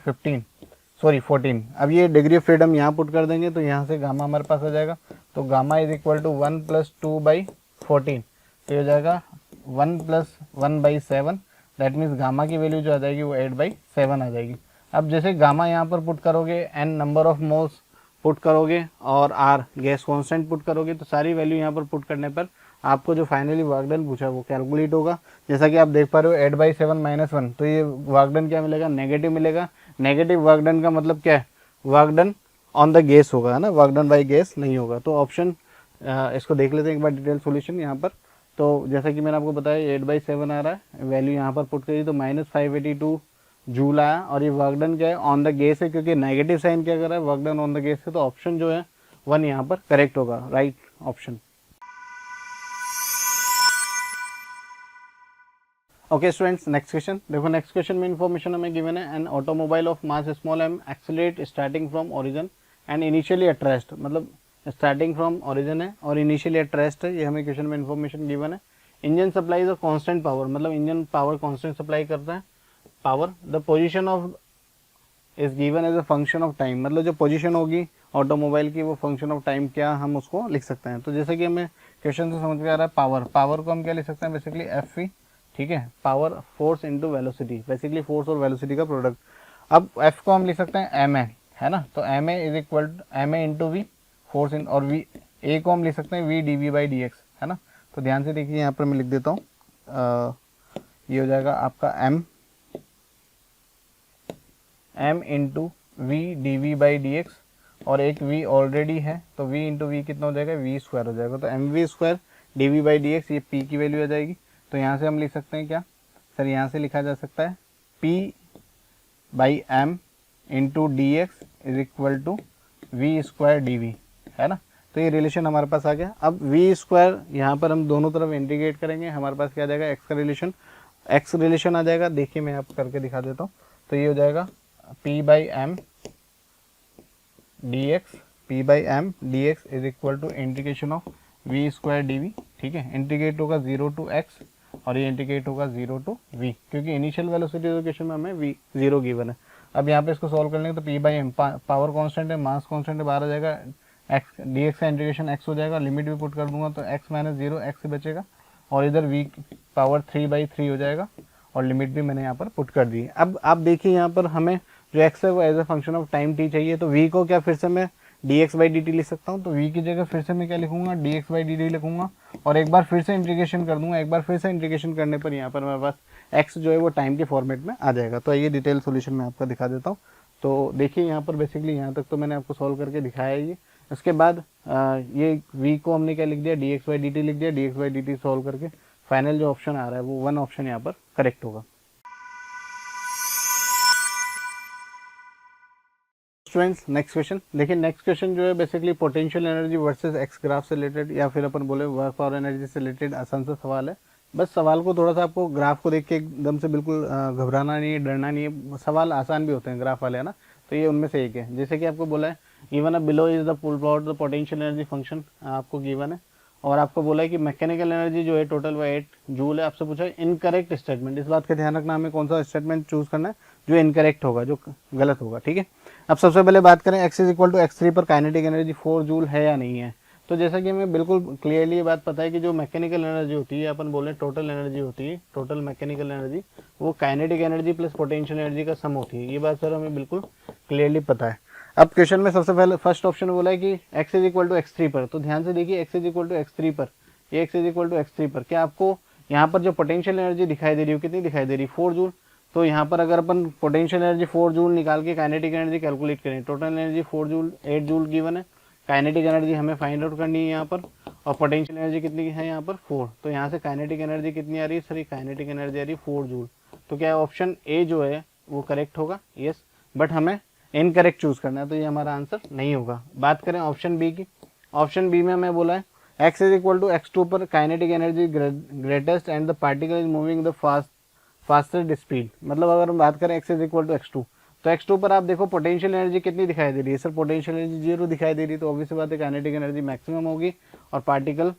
14। अब ये डिग्री ऑफ फ्रीडम यहाँ पुट कर देंगे तो यहाँ से गामा हमारे पास आ जाएगा, तो गामा इज इक्वल टू 1 + 2/14, तो ये हो जाएगा 1 + 1/7। दैट मीन्स गामा की वैल्यू जो आ जाएगी वो 8/7 आ जाएगी। अब जैसे गामा यहाँ पर पुट करोगे, n number of moles put करोगे और r गैस कांस्टेंट पुट करोगे, तो सारी वैल्यू यहाँ पर पुट करने पर आपको जो फाइनली वर्क डन पूछा वो कैलकुलेट होगा। जैसा कि आप देख पा रहे हो 8/7 - 1, तो ये वर्क डन क्या मिलेगा, नेगेटिव मिलेगा। नेगेटिव वर्क डन का मतलब क्या है, work done on the gas होगा, है ना, वर्क डन बाई गैस नहीं होगा। तो ऑप्शन इसको देख लेते हैं एक बार डिटेल सोल्यूशन यहाँ पर। तो जैसा कि मैंने आपको बताया 8/7 आ रहा है, वैल्यू यहाँ पर पुट करी तो -582 जूल आया, और ये वर्क डन क्या है, ऑन द गैस है, क्योंकि नेगेटिव साइन क्या कर रहा है, work done on the gas है, तो ऑप्शन जो है 1 यहाँ पर करेक्ट होगा, right option. Okay students, next question देखो। नेक्स्ट क्वेश्चन में इन्फॉर्मेशन हमें गिवन है, an automobile of mass small m accelerate starting from origin and initially at rest, मतलब स्टार्टिंग फ्रॉम ओरिजिन है और इनिशियली एट रेस्ट है, ये हमें क्वेश्चन में इन्फॉर्मेशन गिवन है। Engine supplies of constant power, मतलब इंजन पावर कांस्टेंट सप्लाई करता है power. The position of is given as a function of time, मतलब जो पोजीशन होगी ऑटोमोबाइल की वो फंक्शन ऑफ टाइम क्या हम उसको लिख सकते हैं। तो जैसे कि हमें क्वेश्चन से समझ में आ रहा है, पावर को हम क्या लिख सकते हैं, बेसिकली एफ, ठीक है, power force into velocity, basically force और वेलोसिटी का प्रोडक्ट। अब एफ को हम लिख सकते हैं एम है ना, तो M is equal to M into V force in, और वी ए को हम लिख सकते हैं वी dv/dx, है ना। तो ध्यान से देखिए यहाँ पर मैं लिख देता हूँ, ये हो जाएगा आपका एम इंटू वी dv/dx, और एक v ऑलरेडी है, तो v इंटू वी कितना हो जाएगा, v² हो जाएगा, तो mv² dv/dx, ये p की वैल्यू आ जाएगी। तो यहाँ से हम लिख सकते हैं क्या सर, यहाँ से लिखा जा सकता है p/m into dx is equal to v² dv, है ना। तो ये रिलेशन हमारे पास आ गया। अब v² यहाँ पर हम दोनों तरफ इंटीग्रेट करेंगे, हमारे पास क्या आ जाएगा, x का रिलेशन, x रिलेशन आ जाएगा। देखिए मैं आप करके दिखा देता हूँ, तो ये हो जाएगा p/m dx is equal to integration of v² dv, ठीक है। इंटीग्रेट होगा 0 to x और ये इंटीग्रेट होगा 0 to v, क्योंकि इनिशियल वेलोसिटी लोकेशन में हमें v 0 गिवन है। अब यहाँ पे इसको सॉल्व कर लेंगे तो p/m पावर कांस्टेंट है, मास कांस्टेंट है, बाहर आ जाएगा, x dx का इंटीग्रेशन x हो जाएगा, लिमिट भी पुट कर दूंगा तो x - 0 x से बचेगा, और इधर v पावर 3/3 हो जाएगा, और लिमिट भी मैंने यहाँ पर पुट कर दी। अब आप देखिए यहाँ पर हमें जो x है वो as a function of time t चाहिए, तो v को क्या फिर से मैं dx/dt लिख सकता हूँ, तो v की जगह फिर से मैं क्या लिखूंगा, dx/dt लिखूंगा, और एक बार फिर से इंटीग्रेशन कर दूंगा। एक बार फिर से इंटीग्रेशन करने पर यहाँ पर मेरे पास x जो है वो टाइम के फॉर्मेट में आ जाएगा। तो आइए डिटेल सोल्यूशन में आपका दिखा देता हूँ। तो देखिए यहाँ पर बेसिकली यहाँ तक तो मैंने आपको सॉल्व करके दिखाया है। ये उसके बाद ये v को हमने क्या लिख दिया, dx/dt लिख दिया, dx/dt सॉल्व करके फाइनल जो ऑप्शन आ रहा है वो 1 ऑप्शन यहाँ पर करेक्ट होगा। स्टूडेंट्स नेक्स्ट क्वेश्चन देखिए। नेक्स्ट क्वेश्चन जो है basically potential energy versus x graph से रिलेटेड, या फिर अपन बोले वर्क पावर एनर्जी से रिलेटेड आसान सा सवाल है। बस सवाल को थोड़ा सा आपको ग्राफ को देख के एकदम से बिल्कुल घबराना नहीं है, डरना नहीं है। सवाल आसान भी होते हैं ग्राफ वाले, है ना, तो ये उनमें से एक है। जैसे कि आपको बोला है गिवन है below is the full plot the potential energy function आपको गिवन है, और आपको बोला है कि मैकेनिकल एनर्जी जो है टोटल वो 8 जूल है। आपसे पूछा है इनकरेक्ट स्टेटमेंट, इस बात का ध्यान रखना हमें कौन सा स्टेटमेंट चूज करना है जो इनकरेक्ट होगा, जो गलत होगा, ठीक है। अब सबसे पहले बात करें x is equal to x3 पर काइनेटिक एनर्जी 4 जूल है या नहीं है। तो जैसा कि हमें बिल्कुल क्लियरली ये बात पता है कि जो मैकेनिकल एनर्जी होती है, अपन बोले टोटल एनर्जी होती है, टोटल मैकेनिकल एनर्जी वो kinetic energy plus potential energy का सम होती है। ये बात सर हमें बिल्कुल क्लियरली पता है। अब क्वेश्चन में सबसे पहले फर्स्ट ऑप्शन बोला है कि x is equal to x3 पर, तो ध्यान से देखिए x is equal to x3 पर, ये x is equal to x3 पर, क्या आपको यहाँ पर जो पोटेंशियल एनर्जी दिखाई दे रही हो कितनी दिखाई दे रही है 4 जूल। तो यहाँ पर अगर अपन पोटेंशियल एनर्जी 4 जूल निकाल के काइनेटिक एनर्जी कैलकुलेट करें, total energy 4 joule 8 joule given है, काइनेटिक एनर्जी हमें फाइंड आउट करनी है यहाँ पर, और पोटेंशियल एनर्जी कितनी है यहाँ पर 4। तो यहाँ से काइनेटिक एनर्जी कितनी आ रही है सर, काइनेटिक एनर्जी आ रही है 4 जूल। तो क्या ऑप्शन ए जो है वो करेक्ट होगा, यस, बट हमें इनकरेक्ट चूज करना है, तो ये हमारा आंसर नहीं होगा। बात करें ऑप्शन बी की, ऑप्शन बी में हमें बोला है x is equal to x2 पर kinetic energy greatest and the particle is moving the fastest speed. मतलब अगर हम बात करें x is equal to x2, तो x2 पर आप देखो पोटेंशियल एनर्जी कितनी दिखाई दे रही है सर, पोटेंशियल एनर्जी 0 दिखाई दे रही है, तो ऑब्वियस बात है काइनेटिक एनर्जी मैक्सिमम होगी और पार्टिकल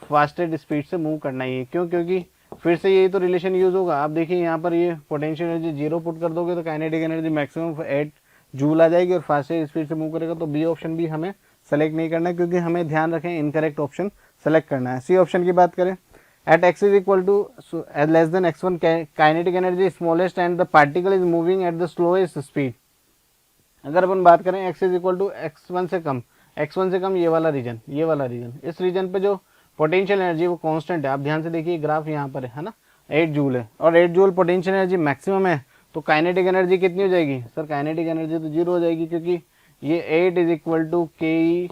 फास्टेस्ट स्पीड से मूव करना ही है। क्यों, क्योंकि फिर से यही तो रिलेशन यूज होगा। आप देखिए यहाँ पर ये पोटेंशियल एनर्जी 0 पुट कर दोगे तो काइनेटिक एनर्जी मैक्सिमम 8 जूल आ जाएगी और फास्टेस्ट स्पीड से मूव करेगा। तो बी ऑप्शन भी हमें सेलेक्ट नहीं करना है, क्योंकि हमें ध्यान रखें इनकरेक्ट ऑप्शन सेलेक्ट करना है। सी ऑप्शन की बात करें, at x is equal to less than x1 kinetic energy smallest and the particle is moving at the slowest speed. अगर अपन बात करें x is equal to x1 से कम, x1 से कम ये वाला रीजन, ये वाला रीजन, इस रीजन पे जो पोटेंशियल एनर्जी वो कांस्टेंट है। आप ध्यान से देखिए ग्राफ यहाँ पर है ना, 8 जूल है और 8 जूल पोटेंशियल एनर्जी मैक्सिमम है, तो काइनेटिक एनर्जी कितनी हो जाएगी सर, काइनेटिक एनर्जी तो 0 हो जाएगी, क्योंकि ये 8 इज इक्वल टू के ई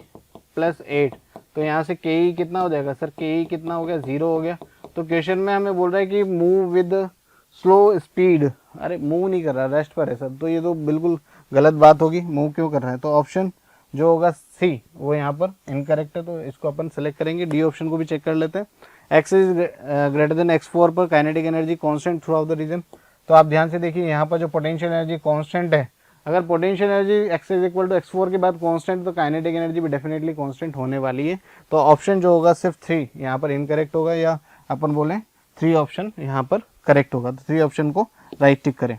प्लस 8। तो यहाँ से के ई कितना हो जाएगा सर, के ई कितना हो गया, 0 हो गया। तो क्वेश्चन में हमें बोल रहा है कि मूव विद स्लो स्पीड, अरे मूव नहीं कर रहा, रेस्ट पर है सर, तो ये तो बिल्कुल गलत बात होगी, मूव क्यों कर रहा है। तो ऑप्शन जो होगा सी वो यहाँ पर इनकरेक्ट है, तो इसको अपन सेलेक्ट करेंगे। डी ऑप्शन को भी चेक कर लेते हैं। x is greater than x4 पर kinetic energy constant throughout the region. तो आप ध्यान से देखिए यहाँ पर जो पोटेंशियल एनर्जी कांस्टेंट है, अगर potential energy x is equal to x4 के बाद कांस्टेंट, तो काइनेटिक एनर्जी भी डेफिनेटली कांस्टेंट होने वाली है। तो ऑप्शन जो होगा सिर्फ 3 यहाँ पर इनकरेक्ट होगा, या अपन बोलें 3 ऑप्शन यहाँ पर करेक्ट होगा। तो 3 ऑप्शन को राइट टिक करें।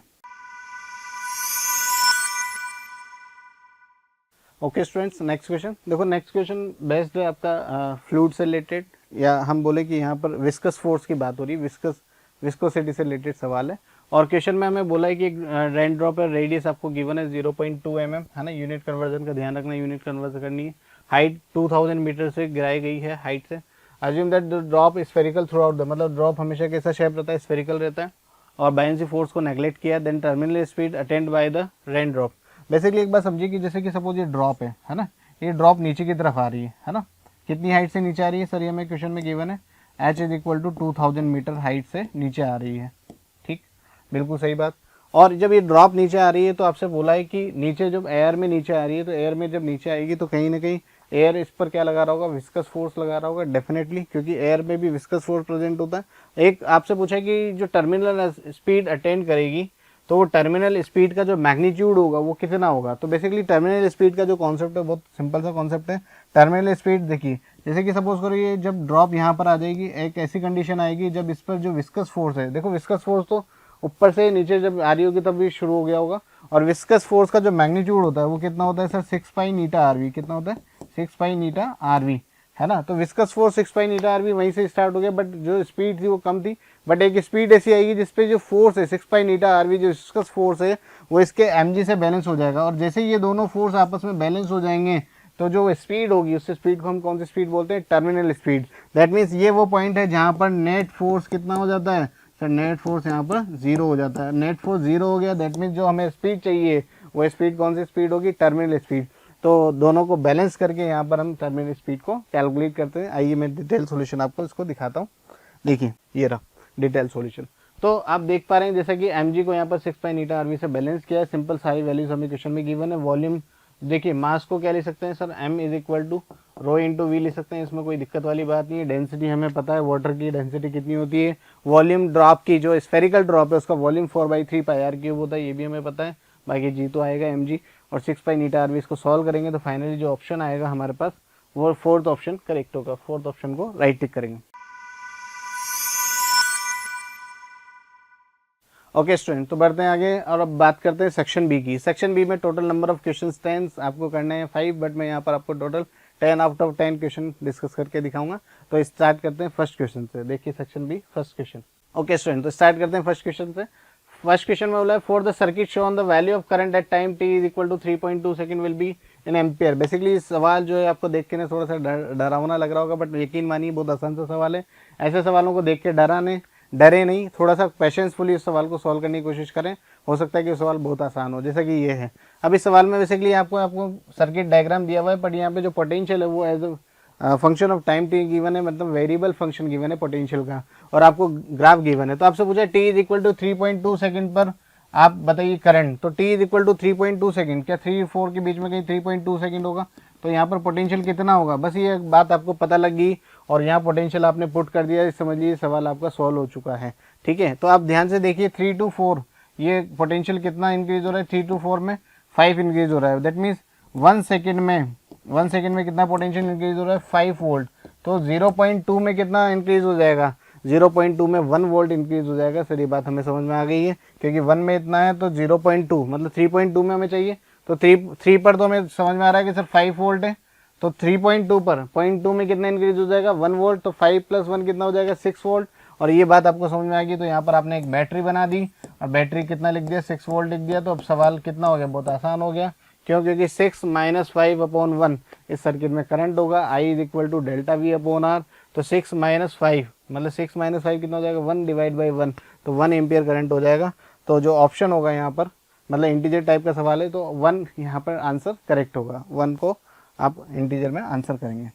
ओके स्टूडेंट्स, नेक्स्ट क्वेश्चन देखो। नेक्स्ट क्वेश्चन बेस्ड है आपका फ्लूइड से रिलेटेड, या हम बोले कि यहाँ पर विस्कस फोर्स की बात हो रही है, विस्कोसिटी से रिलेटेड सवाल है। और क्वेश्चन में हमें बोला है कि रेन ड्रॉप है, रेडियस आपको गिवन है 0.2 mm है ना, यूनिट कन्वर्जन का ध्यान रखना, यूनिट कन्वर्जन करनी है। हाइट 2000 मीटर से गिराई गई है हाइट से। Assume that the drop spherical throughout the, मतलब ड्रॉप हमेशा कैसा शेप रहता है, स्फेरिकल रहता है, और बायनेंसी फोर्स को नेग्लेक्ट किया, then terminal speed attained by the rain drop. Basically एक बात समझिए कि जैसे कि सपोज ये ड्रॉप है ना, ये ड्रॉप नीचे की तरफ आ रही है ना, कितनी हाइट से नीचे आ रही है सर, ये हमें क्वेश्चन में गिवन है h is equal to 2000 metre height से नीचे आ रही है, ठीक, बिल्कुल सही बात। और जब ये ड्रॉप नीचे आ रही है तो आपसे बोला है कि नीचे जब एयर में नीचे आ रही है, तो एयर में जब नीचे आएगी तो कहीं ना कहीं एयर इस पर क्या लगा रहा होगा, विस्कस फोर्स लगा रहा होगा डेफिनेटली, क्योंकि एयर में भी विस्कस फोर्स प्रेजेंट होता है। एक आपसे पूछा कि जो टर्मिनल स्पीड अटेंड करेगी, तो वो टर्मिनल स्पीड का जो मैग्नीट्यूड होगा वो कितना होगा। तो बेसिकली टर्मिनल स्पीड का जो कॉन्सेप्ट है बहुत सिंपल सा कॉन्सेप्ट है। टर्मिनल स्पीड देखिए, जैसे कि सपोज करो ये जब ड्रॉप यहाँ पर आ जाएगी, एक ऐसी कंडीशन आएगी जब इस पर जो विस्कस फोर्स है, देखो विस्कस फोर्स तो ऊपर से नीचे जब आ रही होगी तब भी शुरू हो गया होगा, और विस्कस फोर्स का जो मैग्नीट्यूड होता है वो कितना होता है सर, 6 पाई नीटा आरवी, कितना होता है 6 पाई नीटा आरवी, है ना। तो विस्कस फोर्स 6 पाई नीटा आरवी वहीं से स्टार्ट हो गया, बट जो स्पीड थी वो कम थी, बट एक स्पीड ऐसी आएगी जिसपे जो फोर्स है 6 पाई नीटा आरवी, जो विस्कस फोर्स है वो इसके mg से बैलेंस हो जाएगा, और जैसे ये दोनों फोर्स आपस में बैलेंस हो जाएंगे तो जो स्पीड होगी उससे स्पीड को हम कौन सी स्पीड बोलते हैं, टर्मिनल स्पीड। दैट मीन्स ये वो पॉइंट है जहाँ पर नेट फोर्स कितना हो जाता है सर, नेट फोर्स यहाँ पर 0 हो जाता है। नेट फोर्स 0 हो गया, दैट मीन्स जो हमें स्पीड चाहिए वो स्पीड कौन सी स्पीड होगी, टर्मिनल स्पीड। तो दोनों को बैलेंस करके यहाँ पर हम टर्मिनल स्पीड को कैलकुलेट करते हैं। आइए मैं डिटेल सॉल्यूशन आपको इसको दिखाता हूँ। देखिए ये रहा डिटेल सॉल्यूशन। तो आप देख पा रहे हैं जैसा कि mg को यहाँ पर 6 पाई नीटा आरवी से बैलेंस किया है। सिंपल सारी वैल्यूज हमें क्वेश्चन में गिवन है। वॉल्यूम देखिए, मास को क्या ले सकते हैं sir, m is equal to rho into V ले सकते हैं, इसमें कोई दिक्कत वाली बात नहीं है। डेंसिटी हमें पता है, वाटर की डेंसिटी कितनी होती है। वॉल्यूम ड्रॉप की जो स्फेरिकल ड्रॉप है उसका वॉल्यूम 4/3 पाई आर क्यूब होता है, ये भी हमें पता है। बाकी जी तो आएगा mg और 6 पाई नीटा आरवी। इसको सॉल्व करेंगे तो फाइनली जो ऑप्शन आएगा हमारे पास वो फोर्थ ऑप्शन करेक्ट होगा, फोर्थ ऑप्शन को राइट टिक करेंगे। ओके स्टूडेंट, तो बढ़ते हैं आगे और अब बात करते हैं सेक्शन बी की। सेक्शन बी में टोटल नंबर ऑफ क्वेश्चन 10 आपको करने हैं 5, बट मैं यहाँ पर आपको total 10 out of 10 question discuss करके दिखाऊंगा। तो स्टार्ट करते हैं फर्स्ट क्वेश्चन से। देखिए section B first question. Okay student, तो स्टार्ट करते हैं फर्स्ट क्वेश्चन से। फर्स्ट क्वेश्चन में बोला है for the circuit shown the value of current at time t is equal to 3.2 second will be in ampere. Basically सवाल जो है आपको देख के ना थोड़ा सा डरावना लग रहा होगा, बट यकीन मानिए बहुत आसान सा सवाल है। ऐसे सवालों को देख के डरे नहीं, थोड़ा सा पेशेंसफुली इस सवाल को सॉल्व करने की कोशिश करें। हो सकता है कि वो सवाल बहुत आसान हो, जैसा कि ये है। अब इस सवाल में बेसिकली आपको सर्किट डायग्राम दिया हुआ है, बट यहाँ पे जो पोटेंशियल है वो as function of time T given है, मतलब वेरिएबल फंक्शन गिवन है पोटेंशियल का, और आपको ग्राफ गिवन है। तो आपसे पूछा T is equal to 3.2 second पर आप बताइए करंट, तो T is equal to 3.2 second, क्या 3-4 के बीच में कहीं 3.2 सेकंड होगा? तो यहाँ पर पोटेंशियल कितना होगा, बस ये बात आपको पता लग गई और यहाँ पोटेंशियल आपने पुट कर दिया, समझ लीजिए सवाल आपका सॉल्व हो चुका है। ठीक है, तो आप ध्यान से देखिए 3 to 4 ये पोटेंशियल कितना इंक्रीज हो रहा है, 3 to 4 में 5 इंक्रीज हो रहा है। दैट मीन्स 1 सेकेंड में कितना पोटेंशियल इंक्रीज हो रहा है, 5 वोल्ट। तो 0.2 में कितना इंक्रीज हो जाएगा, 0.2 में 1 वोल्ट इंक्रीज हो जाएगा। सर ये बात हमें समझ में आ गई है, क्योंकि 1 में इतना है तो 0.2 मतलब 3.2 में हमें चाहिए। तो 3 पर तो हमें समझ में आ रहा है कि सर 5 वोल्ट है, तो 3.2 पर 0.2 में कितना इंक्रीज हो जाएगा, 1 वोल्ट। तो 5 + 1 कितना हो जाएगा, 6 वोल्ट। और ये बात आपको समझ में आ गई, तो यहाँ पर आपने एक बैटरी बना दी और बैटरी कितना लिख दिया, 6 वोल्ट लिख दिया। तो अब सवाल कितना हो गया, बहुत आसान हो गया। क्यों? क्योंकि 6 - 5/1 इस सर्किट में करंट होगा, I is equal to ΔV/R। तो 6 - 5 मतलब 6 - 5 कितना हो जाएगा, 1/1, तो 1 एम्पियर करंट हो जाएगा। तो जो ऑप्शन होगा यहाँ पर, मतलब इंटीजर टाइप का सवाल है, तो 1 यहाँ पर आंसर करेक्ट होगा। 1 को आप इंटीजर में आंसर करेंगे।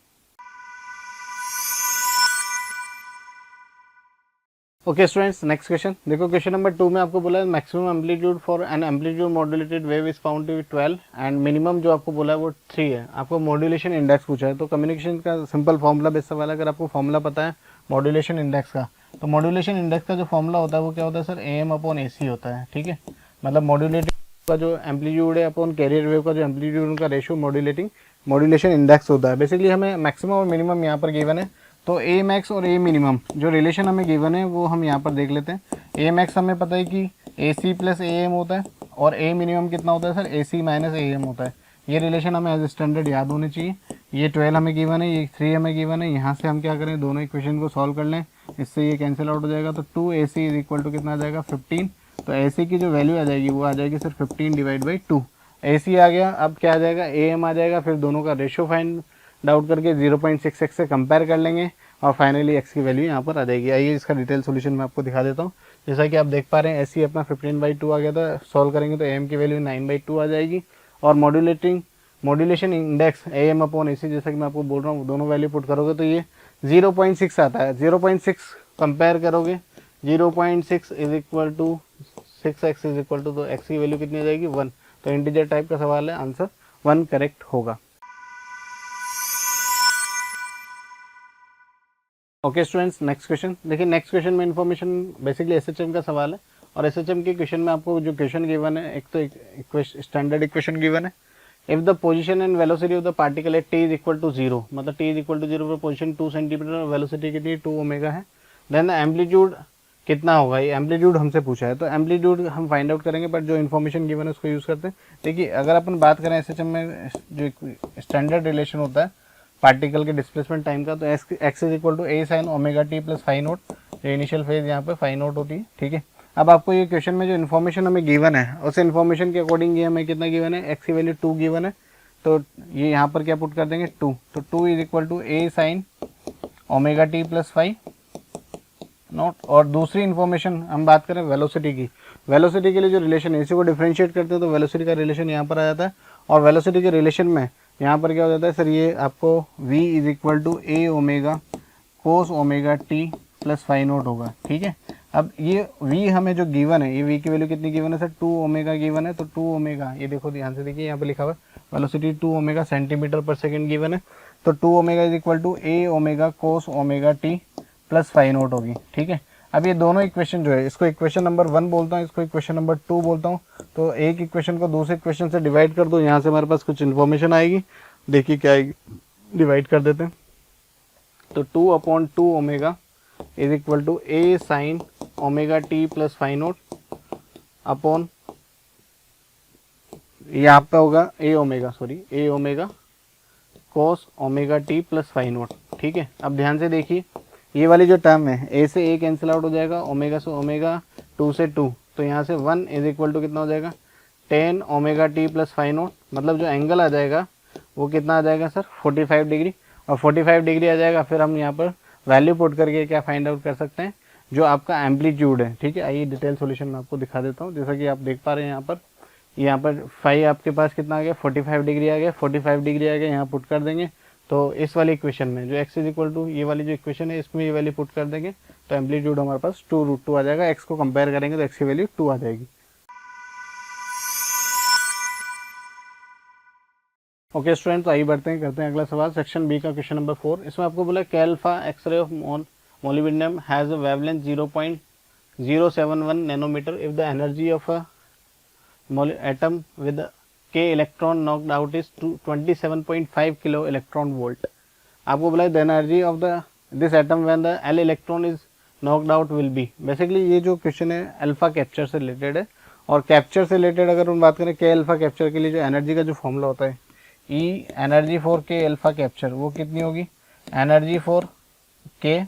ओके स्टूडेंट्स, नेक्स्ट क्वेश्चन देखो। क्वेश्चन नंबर 2 में आपको बोला है maximum amplitude for an amplitude modulated wave is found to be 12 and minimum जो आपको बोला है वो 3 है। आपको मॉड्यूलेशन इंडेक्स पूछा है, तो कम्युनिकेशन का सिंपल फॉर्मूला बेस सवाल है। अगर आपको फॉर्मूला पता है मॉड्यूलेशन इंडेक्स का, तो मॉड्यूलेशन इंडेक्स का जो फॉर्मूला होता है वो क्या होता है सर, AM/AC होता है। ठीक है, मतलब मॉड्यूलेटेड का जो एम्पलीट्यूड है अपॉन कैरियर वेव का जो एम्पलीट्यूड उनका रेशियो मॉड्यूलेशन इंडेक्स होता है। बेसिकली हमें मैक्सिमम और मिनिमम यहाँ पर गिवन है, तो ए मैक्स और ए मिनिमम जो रिलेशन हमें गिवन है वो हम यहाँ पर देख लेते हैं। ए मैक्स हमें पता है कि AC + AM होता है, और ए मिनिमम कितना होता है सर, AC - AM होता है। ये रिलेशन हमें एज स्टैंडर्ड याद होने चाहिए। ये 12 हमें गिवन है, ये 3 हमें गिवन है। यहाँ से हम क्या करें, दोनों इक्वेशन को सॉल्व कर लें, इससे ये कैंसिल आउट हो जाएगा। तो 2AC इज इक्वल टू कितना आ जाएगा, 15। तो AC की जो वैल्यू आ जाएगी वो आ जाएगी सर 15/2। AC आ गया, अब क्या आ जाएगा, AM आ जाएगा। फिर दोनों का रेशियो फाइंड आउट करके 0.66 से कंपेयर कर लेंगे और फाइनली x की वैल्यू यहाँ पर आ जाएगी। आइए इसका डिटेल सॉल्यूशन मैं आपको दिखा देता हूँ। जैसा कि आप देख पा रहे हैं AC अपना 15/2 आ गया था, सॉल्व करेंगे तो AM की वैल्यू 9/2 आ जाएगी। और मॉड्यूलेशन इंडेक्स AM/AC जैसा कि मैं आपको बोल रहा हूँ, दोनों वैल्यू पुट करोगे तो ये 0.6 आता है। 0.6 कंपेयर करोगे, 0.6 is equal to 6x is equal to, तो x की वैल्यू कितनी आ जाएगी, 1। तो इंटीजर टाइप का सवाल है, आंसर 1 करेक्ट होगा। ओके स्टूडेंट्स, नेक्स्ट क्वेश्चन देखिए। नेक्स्ट क्वेश्चन में इन्फॉर्मेशन बेसिकली SHM का सवाल है, और SHM के क्वेश्चन में आपको जो क्वेश्चन गिवन है, एक तो स्टैंडर्ड इक्वेशन गिवन है। If the position and velocity of the particle at t is equal to 0, मतलब t इज इक्वल टू 0 पर पोजीशन 2 सेंटीमीटर और वेलोसिटी कितनी 2 ओमेगा है, देन द एम्पलीट्यूड कितना होगा, ये एम्पलीट्यूड हमसे पूछा है। तो एम्पलीट्यूड हम फाइंड आउट करेंगे, बट जो इन्फॉर्मेशन गिवन है उसको यूज़ करते हैं। देखिए अगर अपन बात करें SHM में जो स्टैंडर्ड रिलेशन होता है पार्टिकल के डिस्प्लेसमेंट टाइम का, तो x is equal to a sin omega t plus phi naught. Initial phase यहाँ पे फाई नोट होती है। ठीक है, अब आपको ये क्वेश्चन में जो इन्फॉर्मेशन हमें गिवन है उस इन्फॉर्मेशन के अकॉर्डिंग ये हमें कितना गिवन है, x की वैल्यू 2 गिवन है। तो ये यहाँ पर क्या पुट कर देंगे, 2। तो 2 is equal to a sin omega t plus phi naught. और दूसरी इन्फॉर्मेशन हम बात करें वेलोसिटी की, वेलोसिटी के लिए जो रिलेशन है इसी को डिफरेंशिएट करते हैं, तो वेलोसिटी का रिलेशन यहाँ पर आ जाता है। और वेलोसिटी के रिलेशन में यहाँ पर क्या हो जाता है सर, ये आपको v is equal to a omega cos omega t plus phi naught होगा। ठीक है, अब ये v हमें जो गिवन है, ये v की वैल्यू कितनी गिवन है सर, 2 ओमेगा गिवन है। तो 2 ओमेगा, ये देखो ध्यान से देखिए यहाँ पे लिखा हुआ है वेलोसिटी 2 ओमेगा सेंटीमीटर पर सेकेंड गिवन है। तो 2 omega is equal to a omega cos omega t plus phi naught होगी। ठीक है, अब ये दोनों इक्वेशन जो है, इसको इक्वेशन नंबर 1 बोलता हूँ, इसको इक्वेशन नंबर 2 बोलता हूँ। तो एक इक्वेशन को दूसरे इक्वेशन से डिवाइड कर दो, यहाँ से हमारे पास कुछ इन्फॉर्मेशन आएगी। देखिए क्या आएगी, डिवाइड कर देते हैं। तो 2/2 omega is equal to a sine omega T plus phi nought upon, यहाँ पे होगा a omega cos omega T plus phi nought. ठीक है, अब ध्यान से देखिए, ये वाली जो टर्म है ए से ए कैंसिल आउट हो जाएगा, ओमेगा से ओमेगा, 2 से 2, तो यहाँ से 1 इज इक्वल टू कितना हो जाएगा 10 omega T plus phi naught, मतलब जो एंगल आ जाएगा वो कितना आ जाएगा सर 45 डिग्री, और 45 डिग्री आ जाएगा। फिर हम यहाँ पर वैल्यू पुट करके क्या फाइंड आउट कर सकते हैं, जो आपका एम्पलीट्यूड है। ठीक है, आइए डिटेल सॉल्यूशन में आपको दिखा देता हूँ। जैसा कि आप देख पा रहे हैं यहाँ पर फाई आपके पास कितना आ गया 45 डिग्री आ गया, 45 डिग्री आ गया, यहाँ पुट कर देंगे। तो इस वाली इक्वेशन में जो x इज इक्वल टू ये वाली जो इक्वेशन है इसमें ये वैल्यू पुट कर देंगे, तो एम्पलीट्यूड हमारे पास 2√2 आ जाएगा। x को कंपेयर करेंगे तो x की वैल्यू 2 आ जाएगी। ओके स्टूडेंट, तो आइए बढ़ते हैं, करते हैं अगला सवाल। सेक्शन बी का क्वेश्चन नंबर 4। इसमें आपको बोला के alpha X ray of molybdenum has a wavelength 0.071 nanometre if the energy of a atom with k electron knocked out is 27.5 kilo electron volt. आपको बोला the energy of this atom when the l electron is knocked out will be. Basically ये जो question है alpha capture से related है, और capture से related अगर हम बात करें के अल्फा कैप्चर के लिए जो एनर्जी का जो फॉर्मूला होता है ई एनर्जी फॉर के अल्फा कैप्चर, वो कितनी होगी एनर्जी फॉर के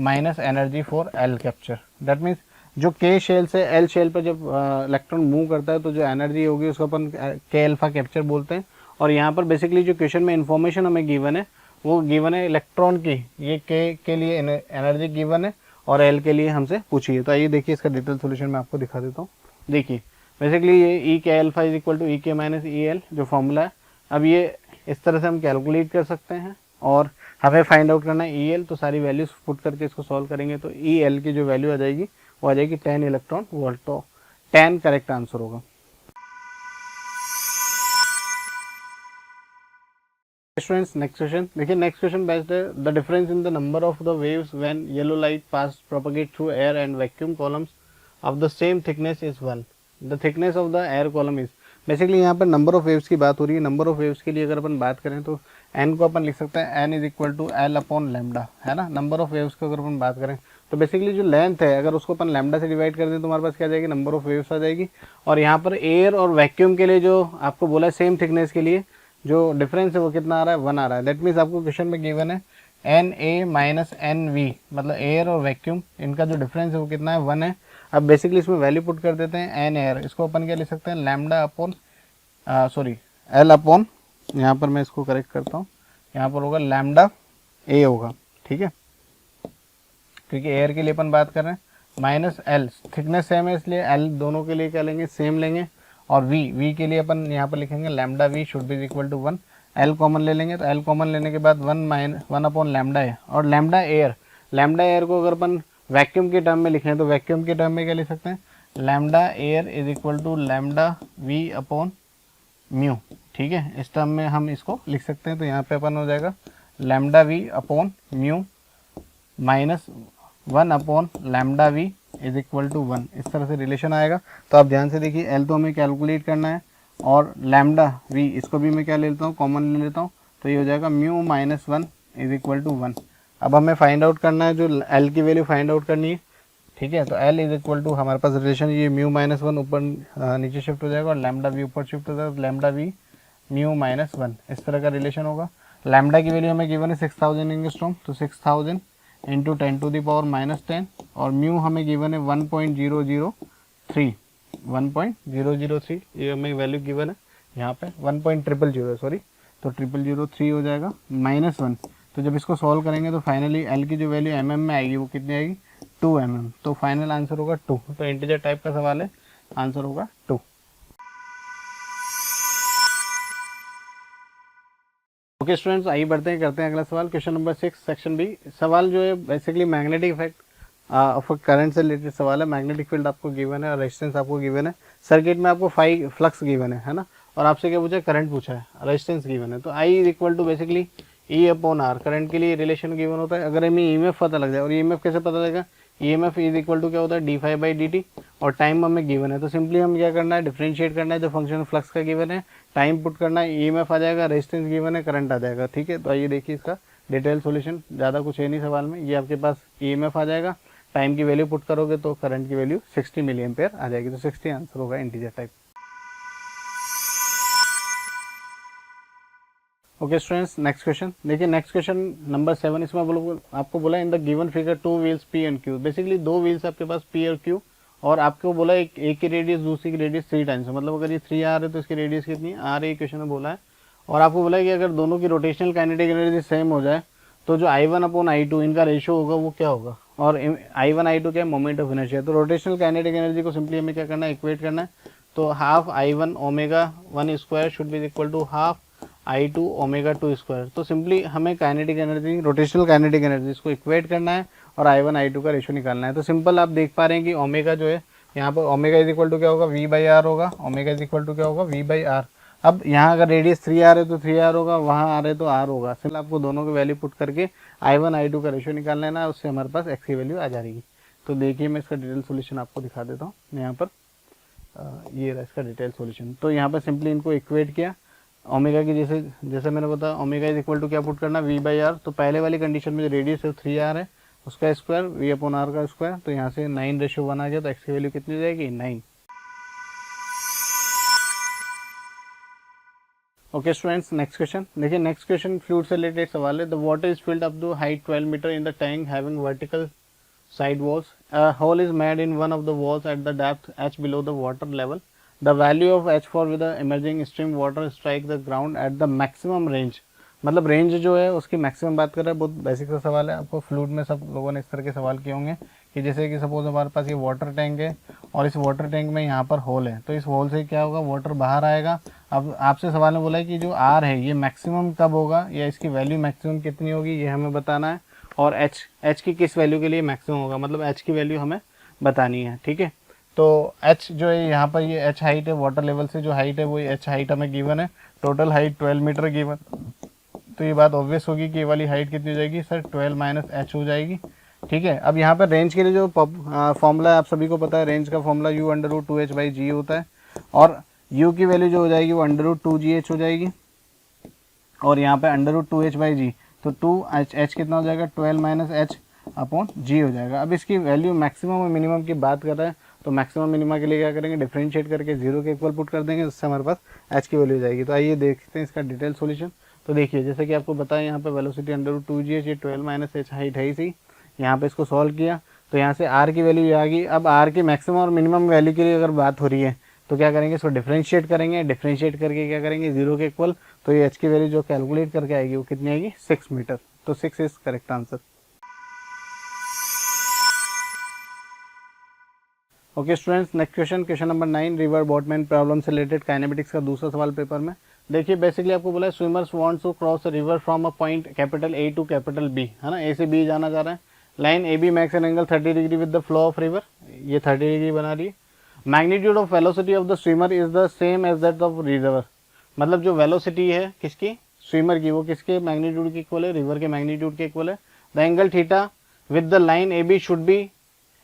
minus energy for L capture. That means जो के शेल से एल शेल पर जब इलेक्ट्रॉन मूव करता है तो जो एनर्जी होगी उसको अपन के अल्फा कैप्चर बोलते हैं। और यहाँ पर बेसिकली जो क्वेश्चन में इन्फॉर्मेशन हमें गिवन है वो गिवन है इलेक्ट्रॉन की, ये के लिए एनर्जी गिवन है और एल के लिए हमसे पूछी है। तो आइए देखिए इसका डिटेल सोल्यूशन मैं आपको दिखा देता हूँ। देखिए बेसिकली ये ई के अल्फा इज इक्वल टू ई के माइनस ई एल जो फॉर्मूला है, अब ये इस तरह से हम कैलकुलेट कर सकते हैं और हमें फाइंड आउट करना है ई एल। तो सारी वैल्यूज पुट करके इसको सॉल्व करेंगे तो ई एल की जो वैल्यू आ जाएगी वो आ जाएगी 10 इलेक्ट्रॉन वोल्ट। तो 10 करेक्ट आंसर होगा। स्टूडेंट्स नेक्स्ट क्वेश्चन देखिए, नेक्स्ट क्वेश्चन बेस्ड है the difference in the number of the waves when yellow light pass propagate through air and vacuum columns of the same thickness is 1। The thickness of the air column is, basically यहाँ पर number of waves की बात हो रही है। Number of waves के लिए अगर अपन बात करें तो एन को अपन लिख सकते हैं N is equal to L upon lambda, है ना। नंबर ऑफ वेव्स की अगर अपन बात करें तो बेसिकली जो लेंथ है अगर उसको अपन लैम्डा से डिवाइड कर दें तो हमारे पास क्या आ जाएगी नंबर ऑफ वेव्स आ जाएगी। और यहाँ पर एयर और वैक्यूम के लिए जो आपको बोला है सेम थिकनेस के लिए जो डिफरेंस है वो कितना आ रहा है 1 आ रहा है। दैट मीन्स आपको क्वेश्चन में गिवन है N A minus N V, मतलब एयर और वैक्यूम इनका जो डिफरेंस है वो कितना है 1 है। अब बेसिकली इसमें वैल्यू पुट कर देते हैं एन एयर, इसको अपन क्या लिख सकते हैं लैम्डा अपॉन एल अपॉन, यहाँ पर मैं इसको करेक्ट करता हूँ, यहाँ पर होगा लैम्डा ए होगा। ठीक है, क्योंकि एयर के लिए अपन बात कर रहे हैं माइनस एल, थिकनेस सेम है इसलिए एल दोनों के लिए क्या लेंगे सेम लेंगे। और वी के लिए अपन यहाँ पर लिखेंगे lambda V should be equal to 1। L common ले लेंगे तो एल कॉमन लेने के बाद 1 अपॉन लैम्डा है। और लैम्डा एयर को अगर अपन वैक्यूम के टर्म में लिखें तो वैक्यूम के टर्म में क्या लिख सकते हैं lambda air is equal to lambda V upon mu. ठीक है, इस टर्म में हम इसको लिख सकते हैं। तो यहाँ पे अपन हो जाएगा lambda V upon mu minus 1 upon lambda V is equal to 1, इस तरह से रिलेशन आएगा। तो आप ध्यान से देखिए एल तो हमें कैलकुलेट करना है और लैम्डा वी इसको भी मैं क्या ले लेता हूँ कॉमन ले लेता हूँ, तो ये हो जाएगा mu minus 1 is equal to 1। अब हमें फाइंड आउट करना है जो एल की वैल्यू फाइंड आउट करनी है। ठीक है, तो एल इज इक्वल टू हमारे पास रिलेशन ये म्यू माइनस 1 ऊपर नीचे शिफ्ट हो जाएगा और लैम्डा वी ऊपर शिफ्ट हो जाएगा, लैम्डा वी म्यू माइनस 1 इस तरह का रिलेशन होगा। लैम्डा की वैल्यू हमें गिवन है 6000 एंगस्ट्रॉम, तो 6000 into 10 to the power minus 10 और म्यू हमें गिवन है 1.003 ये हमें वैल्यू गिवन है यहाँ पे 1.000 सॉरी, तो 0003 हो जाएगा माइनस 1। तो जब इसको सॉल्व करेंगे तो फाइनली एल की जो वैल्यू एम में आएगी वो कितनी आएगी 2 mm, तो फाइनल आंसर होगा 2। तो इंटीजर टाइप का सवाल है, आंसर होगा 2। ओके स्टूडेंट्स, आइए बढ़ते हैं, करते हैं अगला सवाल। Question number 6 section B. सवाल जो है basically magnetic effect of current से रिलेटेड सवाल है। मैग्नेटिक फील्ड आपको गिवन है और रेजिस्टेंस आपको गिवन है। सर्किट में आपको फाई फ्लक्स गिवन है ना, और आपसे क्या पूछा है करंट पूछा है, रेजिस्टेंस गिवन है। तो I is equal to basically E upon R, current के लिए रिलेशन गिवन होता है। अगर हमें ईएमएफ पता लग जाए, और ईएमएफ कैसे पता लगेगा, ईएमएफ इज इक्वल टू क्या होता है D phi by D T, और टाइम हमें गिवन है, तो सिंपली हम क्या करना है, डिफरेंशिएट करना है, जो फंक्शन फ्लक्स का गिवन है, टाइम पुट करना है, ईएमएफ आ जाएगा, रेजिस्टेंस गिवन है, करंट आ जाएगा। ठीक है, तो आइए देखिए इसका डिटेल सॉल्यूशन। ज़्यादा कुछ है नहीं सवाल में, ये आपके पास ईएमएफ आ जाएगा, टाइम की वैल्यू पुट करोगे तो करंट की वैल्यू 60 मिली एम्पेयर आ जाएगी, तो 60 आंसर होगा integer type. Okay students, next question देखिए, नेक्स्ट क्वेश्चन नंबर 7, इसमें आपको बोला in the given figure 2 wheels P and Q, basically 2 wheels आपके पास पी और क्यू, और आपको बोला एक की रेडियस दूसरी की रेडियस 3 टाइम्स है, मतलब अगर ये 3 आर है तो इसकी रेडियस कितनी आर है, क्वेश्चन में बोला है। और आपको बोला है कि अगर दोनों की रोटेशनल काइनेटिक एनर्जी सेम हो जाए तो जो I1 अपॉन I2 इनका रेशियो होगा वो क्या होगा, और I1 I2 क्या है, मोमेंट ऑफ इनर्शिया। तो रोटेशनल काइनेटिक एनर्जी को सिंपली हमें क्या करना है, इक्वेट करना है। तो half I1 omega 1 square should be equal to half I2 omega 2 square. तो सिंपली हमें kinetic energy, rotational kinetic energy इसको इक्वेट करना है और I1 I2 का रेशियो निकालना है। तो सिंपल आप देख पा रहे हैं कि ओमेगा जो है यहाँ पर ओमेगा इज इक्वल टू क्या होगा, V/R होगा, ओमेगा इज इक्वल टू क्या होगा, V/R। अब यहाँ अगर रेडियस 3R है तो 3R होगा, वहाँ R है तो R होगा। सिंपल आपको दोनों की वैल्यू पुट करके I1 I2 का रेशियो निकालना है ना, उससे हमारे पास X की वैल्यू आ जाएगी। तो देखिए मैं इसका डिटेल सोल्यूशन आपको दिखा देता हूँ यहाँ पर। ये रहा इसका डिटेल सॉल्यूशन। तो यहाँ पर सिंपली इनको इक्वेट किया, ओमेगा की जैसे मैंने बताया ओमेगा इज इक्वल टू क्या पुट करना, V/R। तो पहले वाली कंडीशन में जो रेडियस है 3R है उसका स्क्वायर, V/R का स्क्वायर, तो यहाँ से 9:1 आ गया, तो X की वैल्यू कितनी हो जाएगी, 9। ओके स्टूडेंट्स, नेक्स्ट क्वेश्चन देखिए, नेक्स्ट क्वेश्चन फ्लूइड से रिलेटेड सवाल है। The water is filled up to height 12 metre in the tank having vertical side walls. A hole is made in one of the walls at the depth h below the water level. The value of h for with the emerging stream water strike the ground at the maximum range. मतलब range जो है उसकी maximum बात कर रहा है। बहुत basic सा सवाल है, आपको फ्लूइड में सब लोगों ने इस तरह के सवाल किए होंगे कि जैसे कि सपोज हमारे पास ये वाटर टैंक है और इस वाटर टैंक में यहाँ पर होल है, तो इस होल से क्या होगा, वाटर बाहर आएगा। अब आपसे सवाल में बोला है कि जो आर है ये मैक्सिमम कब होगा या इसकी वैल्यू मैक्सिमम कितनी होगी, ये हमें बताना है। और एच की किस वैल्यू के लिए मैक्सिमम होगा, मतलब एच की वैल्यू हमें बतानी है। ठीक है, तो एच जो है यहाँ पर ये एच हाइट है, वाटर लेवल से जो हाइट है वो एच हाइट हमें गिवन है, टोटल हाइट 12 मीटर गिवन। तो ये बात ऑब्वियस होगी कि ये वाली हाइट कितनी हो जाएगी सर, 12 माइनस एच हो जाएगी। ठीक है, अब यहाँ पर रेंज के लिए जो फॉर्मूला है आप सभी को पता है, रेंज का फॉर्मूला U√2h/g होता है, और u की वैल्यू जो हो जाएगी वो √2gh हो जाएगी, और यहाँ पे √2h/g, तो 2h कितना हो जाएगा, 12 माइनस एच अपॉन जी हो जाएगा। अब इसकी वैल्यू मैक्सिमम और मिनिमम की बात कर रहे हैं, तो मैक्सिमम मिनिमम के लिए क्या करेंगे, डिफरेंशिएट करके 0 के इक्वल पुट कर देंगे, उससे हमारे पास एच की वैल्यू हो जाएगी। तो आइए देखते हैं इसका डिटेल सॉल्यूशन। तो देखिए जैसे कि आपको बताया यहाँ पे वेलोसिटी √2gh, ये 12 माइनस एच हाइट है ही, यहाँ पे इसको सॉल्व किया तो यहाँ से आर की वैल्यू आ गई। अब आर की मैक्सिमम और मिनिमम वैल्यू के लिए अगर बात हो रही है तो क्या करेंगे, इसको डिफरेंशिएट करेंगे, डिफरेंशिएट करके क्या करेंगे 0 के इक्वल, तो ये एच की वैल्यू जो कैलकुलेट करके आएगी वो कितनी आएगी, 6 मीटर। तो 6 is correct answer. Okay students, next question, question number 9, river boatman problem से रिलेटेड काइनेमेटिक्स का दूसरा सवाल पेपर में। देखिए बेसिकली आपको बोला है swimmers wants to cross a river from a point capital A to capital B, है ना, ए से बी जाना चाह रहे हैं। Line A B makes an angle 30 degree with the flow of river, ये 30 डिग्री बना रही है। Magnitude of velocity of the swimmer is the same as that of river, मतलब जो वेलोसिटी है किसकी, स्विमर की, वो किसके मैग्नीट्यूड के इक्वल है, रिवर के मैग्नीट्यूड के इक्वल है। The angle theta with the line A B should be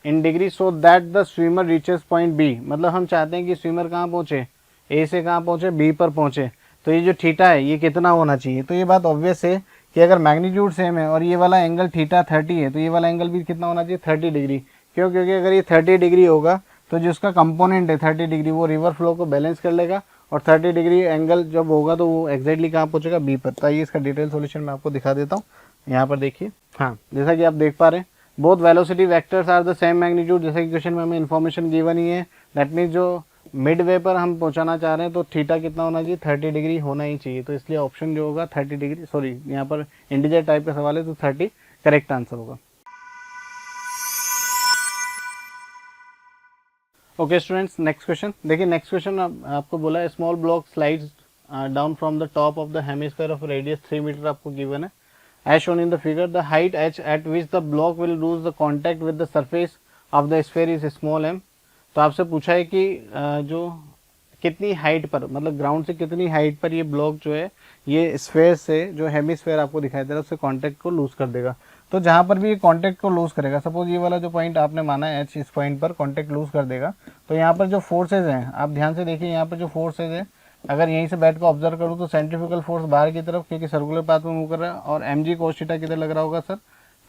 in degree so that the swimmer reaches point B, मतलब हम चाहते हैं कि स्विमर कहाँ पहुंचे, ए से कहाँ पहुंचे, बी पर पहुंचे, तो ये जो थीटा है ये कितना होना चाहिए। तो ये बात ऑब्वियस है कि अगर मैग्नीट्यूड सेम है और ये वाला एंगल थीटा 30 है तो ये वाला एंगल भी कितना होना चाहिए, 30 डिग्री। क्यों, क्योंकि अगर ये 30 डिग्री होगा तो जो उसका कंपोनेंट है 30 डिग्री वो रिवर फ्लो को बैलेंस कर लेगा, और 30 डिग्री एंगल जब होगा तो वो एक्जैक्टली कहाँ पहुंचेगा, बी पर। तो ये इसका डिटेल सॉल्यूशन मैं आपको दिखा देता हूँ। यहाँ पर देखिए, हाँ जैसा कि आप देख पा रहे हैं, both velocity vectors are the same magnitude, जैसे कि क्वेश्चन में हमें इन्फॉर्मेशन गिवन ही है। दैट मीन्स जो मिड वे पर हम पहुंचाना चाह रहे हैं तो थीटा कितना होना चाहिए, 30 डिग्री होना ही चाहिए। तो इसलिए ऑप्शन जो होगा 30 डिग्री, सॉरी यहाँ पर इंटीजर टाइप का सवाल है तो 30 करेक्ट आंसर होगा। ओके स्टूडेंट्स, नेक्स्ट क्वेश्चन देखिए, नेक्स्ट क्वेश्चन आपको बोला है small block slides down from the top of the hemisphere of radius 3 meter आपको गिवन है। As shown in the figure the height h at which the block will lose the contact with the surface of the sphere is small m। तो आपसे पूछा है कि जो कितनी height पर, मतलब ग्राउंड से कितनी हाइट पर ये ब्लॉक जो है ये स्फीयर से, जो हेमिस्फीयर आपको दिखाई दे रहा है उससे कॉन्टैक्ट को लूज कर देगा। तो जहाँ पर भी ये कॉन्टैक्ट को लूज़ करेगा, सपोज ये वाला जो पॉइंट आपने माना है एच, इस पॉइंट पर कॉन्टैक्ट लूज़ कर देगा, तो यहाँ पर जो फोर्सेज हैं आप ध्यान से देखिए, यहाँ पर जो फोर्सेज है, अगर यहीं से बैठ को ऑब्जर्व करूँ तो सेंट्रीफ्यूगल फोर्स बाहर की तरफ, क्योंकि सर्कुलर पाथ में मूव कर रहा है, और एम जी कोस थीटा किधर लग रहा होगा सर,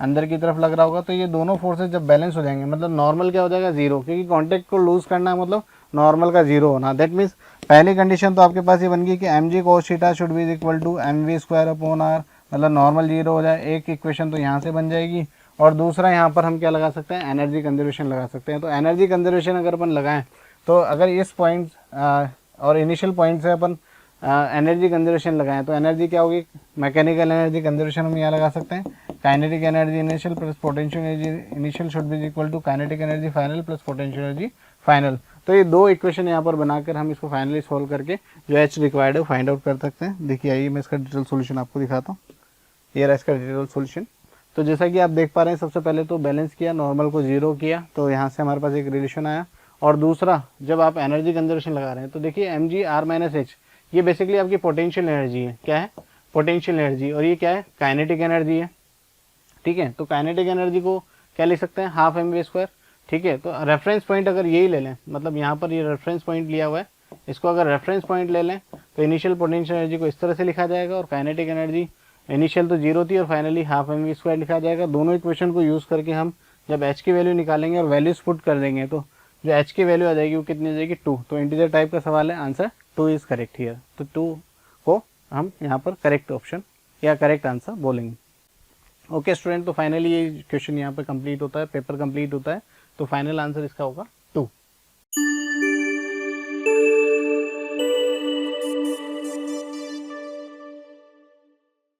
अंदर की तरफ लग रहा होगा। तो ये दोनों फोर्सेज जब बैलेंस हो जाएंगे, मतलब नॉर्मल क्या हो जाएगा, जीरो, क्योंकि कॉन्टैक्ट को लूज करना है मतलब नॉर्मल का जीरो होना। दैट मीन्स पहली कंडीशन तो आपके पास ये बन गई कि m g cos theta should be equal to m v square upon r, मतलब नॉर्मल जीरो हो जाए। एक इक्वेशन तो यहाँ से बन जाएगी, और दूसरा यहाँ पर हम क्या लगा सकते हैं, एनर्जी कंजर्वेशन लगा सकते हैं। तो एनर्जी कंजर्वेशन अगर अपन लगाएं, तो अगर इस पॉइंट और इनिशियल पॉइंट से अपन एनर्जी कंजर्वेशन लगाएं, तो एनर्जी क्या होगी, मैकेनिकल एनर्जी कंजर्वेशन हम यहाँ लगा सकते हैं, kinetic energy initial plus potential energy initial should be equal to kinetic energy final plus potential energy final. तो ये दो इक्वेशन यहाँ पर बनाकर हम इसको फाइनली सोल्व करके जो एच रिक्वायर्ड है फाइंड आउट कर सकते हैं। देखिए आइए मैं इसका डिटेल सोल्यूशन आपको दिखाता हूँ। ये रहा इसका डिटेल सोल्यूशन। तो जैसा कि आप देख पा रहे हैं, सबसे पहले तो बैलेंस किया, नॉर्मल को जीरो किया, तो यहाँ से हमारे पास एक रिलेशन आया। और दूसरा, जब आप एनर्जी कंजर्वेशन लगा रहे हैं, तो देखिए m g r minus h, ये बेसिकली आपकी पोटेंशियल एनर्जी है। क्या है, पोटेंशियल एनर्जी, और ये क्या है, काइनेटिक एनर्जी है। ठीक है, तो काइनेटिक एनर्जी को क्या लिख सकते हैं, हाफ एम वी स्क्वायर। ठीक है, तो रेफरेंस पॉइंट अगर यही ले लें, मतलब यहाँ पर ये रेफरेंस पॉइंट लिया हुआ है, इसको अगर रेफरेंस पॉइंट ले लें, तो इनिशियल पोटेंशियल एनर्जी को इस तरह से लिखा जाएगा, और काइनेटिक एनर्जी इनिशियल तो जीरो थी और finally half m v square लिखा जाएगा। दोनों इक्वेशन को यूज़ करके हम जब एच की वैल्यू निकालेंगे और वैल्यूज पुट कर देंगे, तो जो एच की वैल्यू आ जाएगी वो कितनी आ जाएगी, 2। तो इंटीजर टाइप का सवाल है, आंसर 2 इज करेक्ट हियर। तो 2 को हम यहाँ पर करेक्ट ऑप्शन या करेक्ट आंसर बोलेंगे। ओके स्टूडेंट, तो फाइनली ये क्वेश्चन यहाँ पर कंप्लीट होता है, पेपर कंप्लीट होता है। तो फाइनल आंसर इसका होगा 2।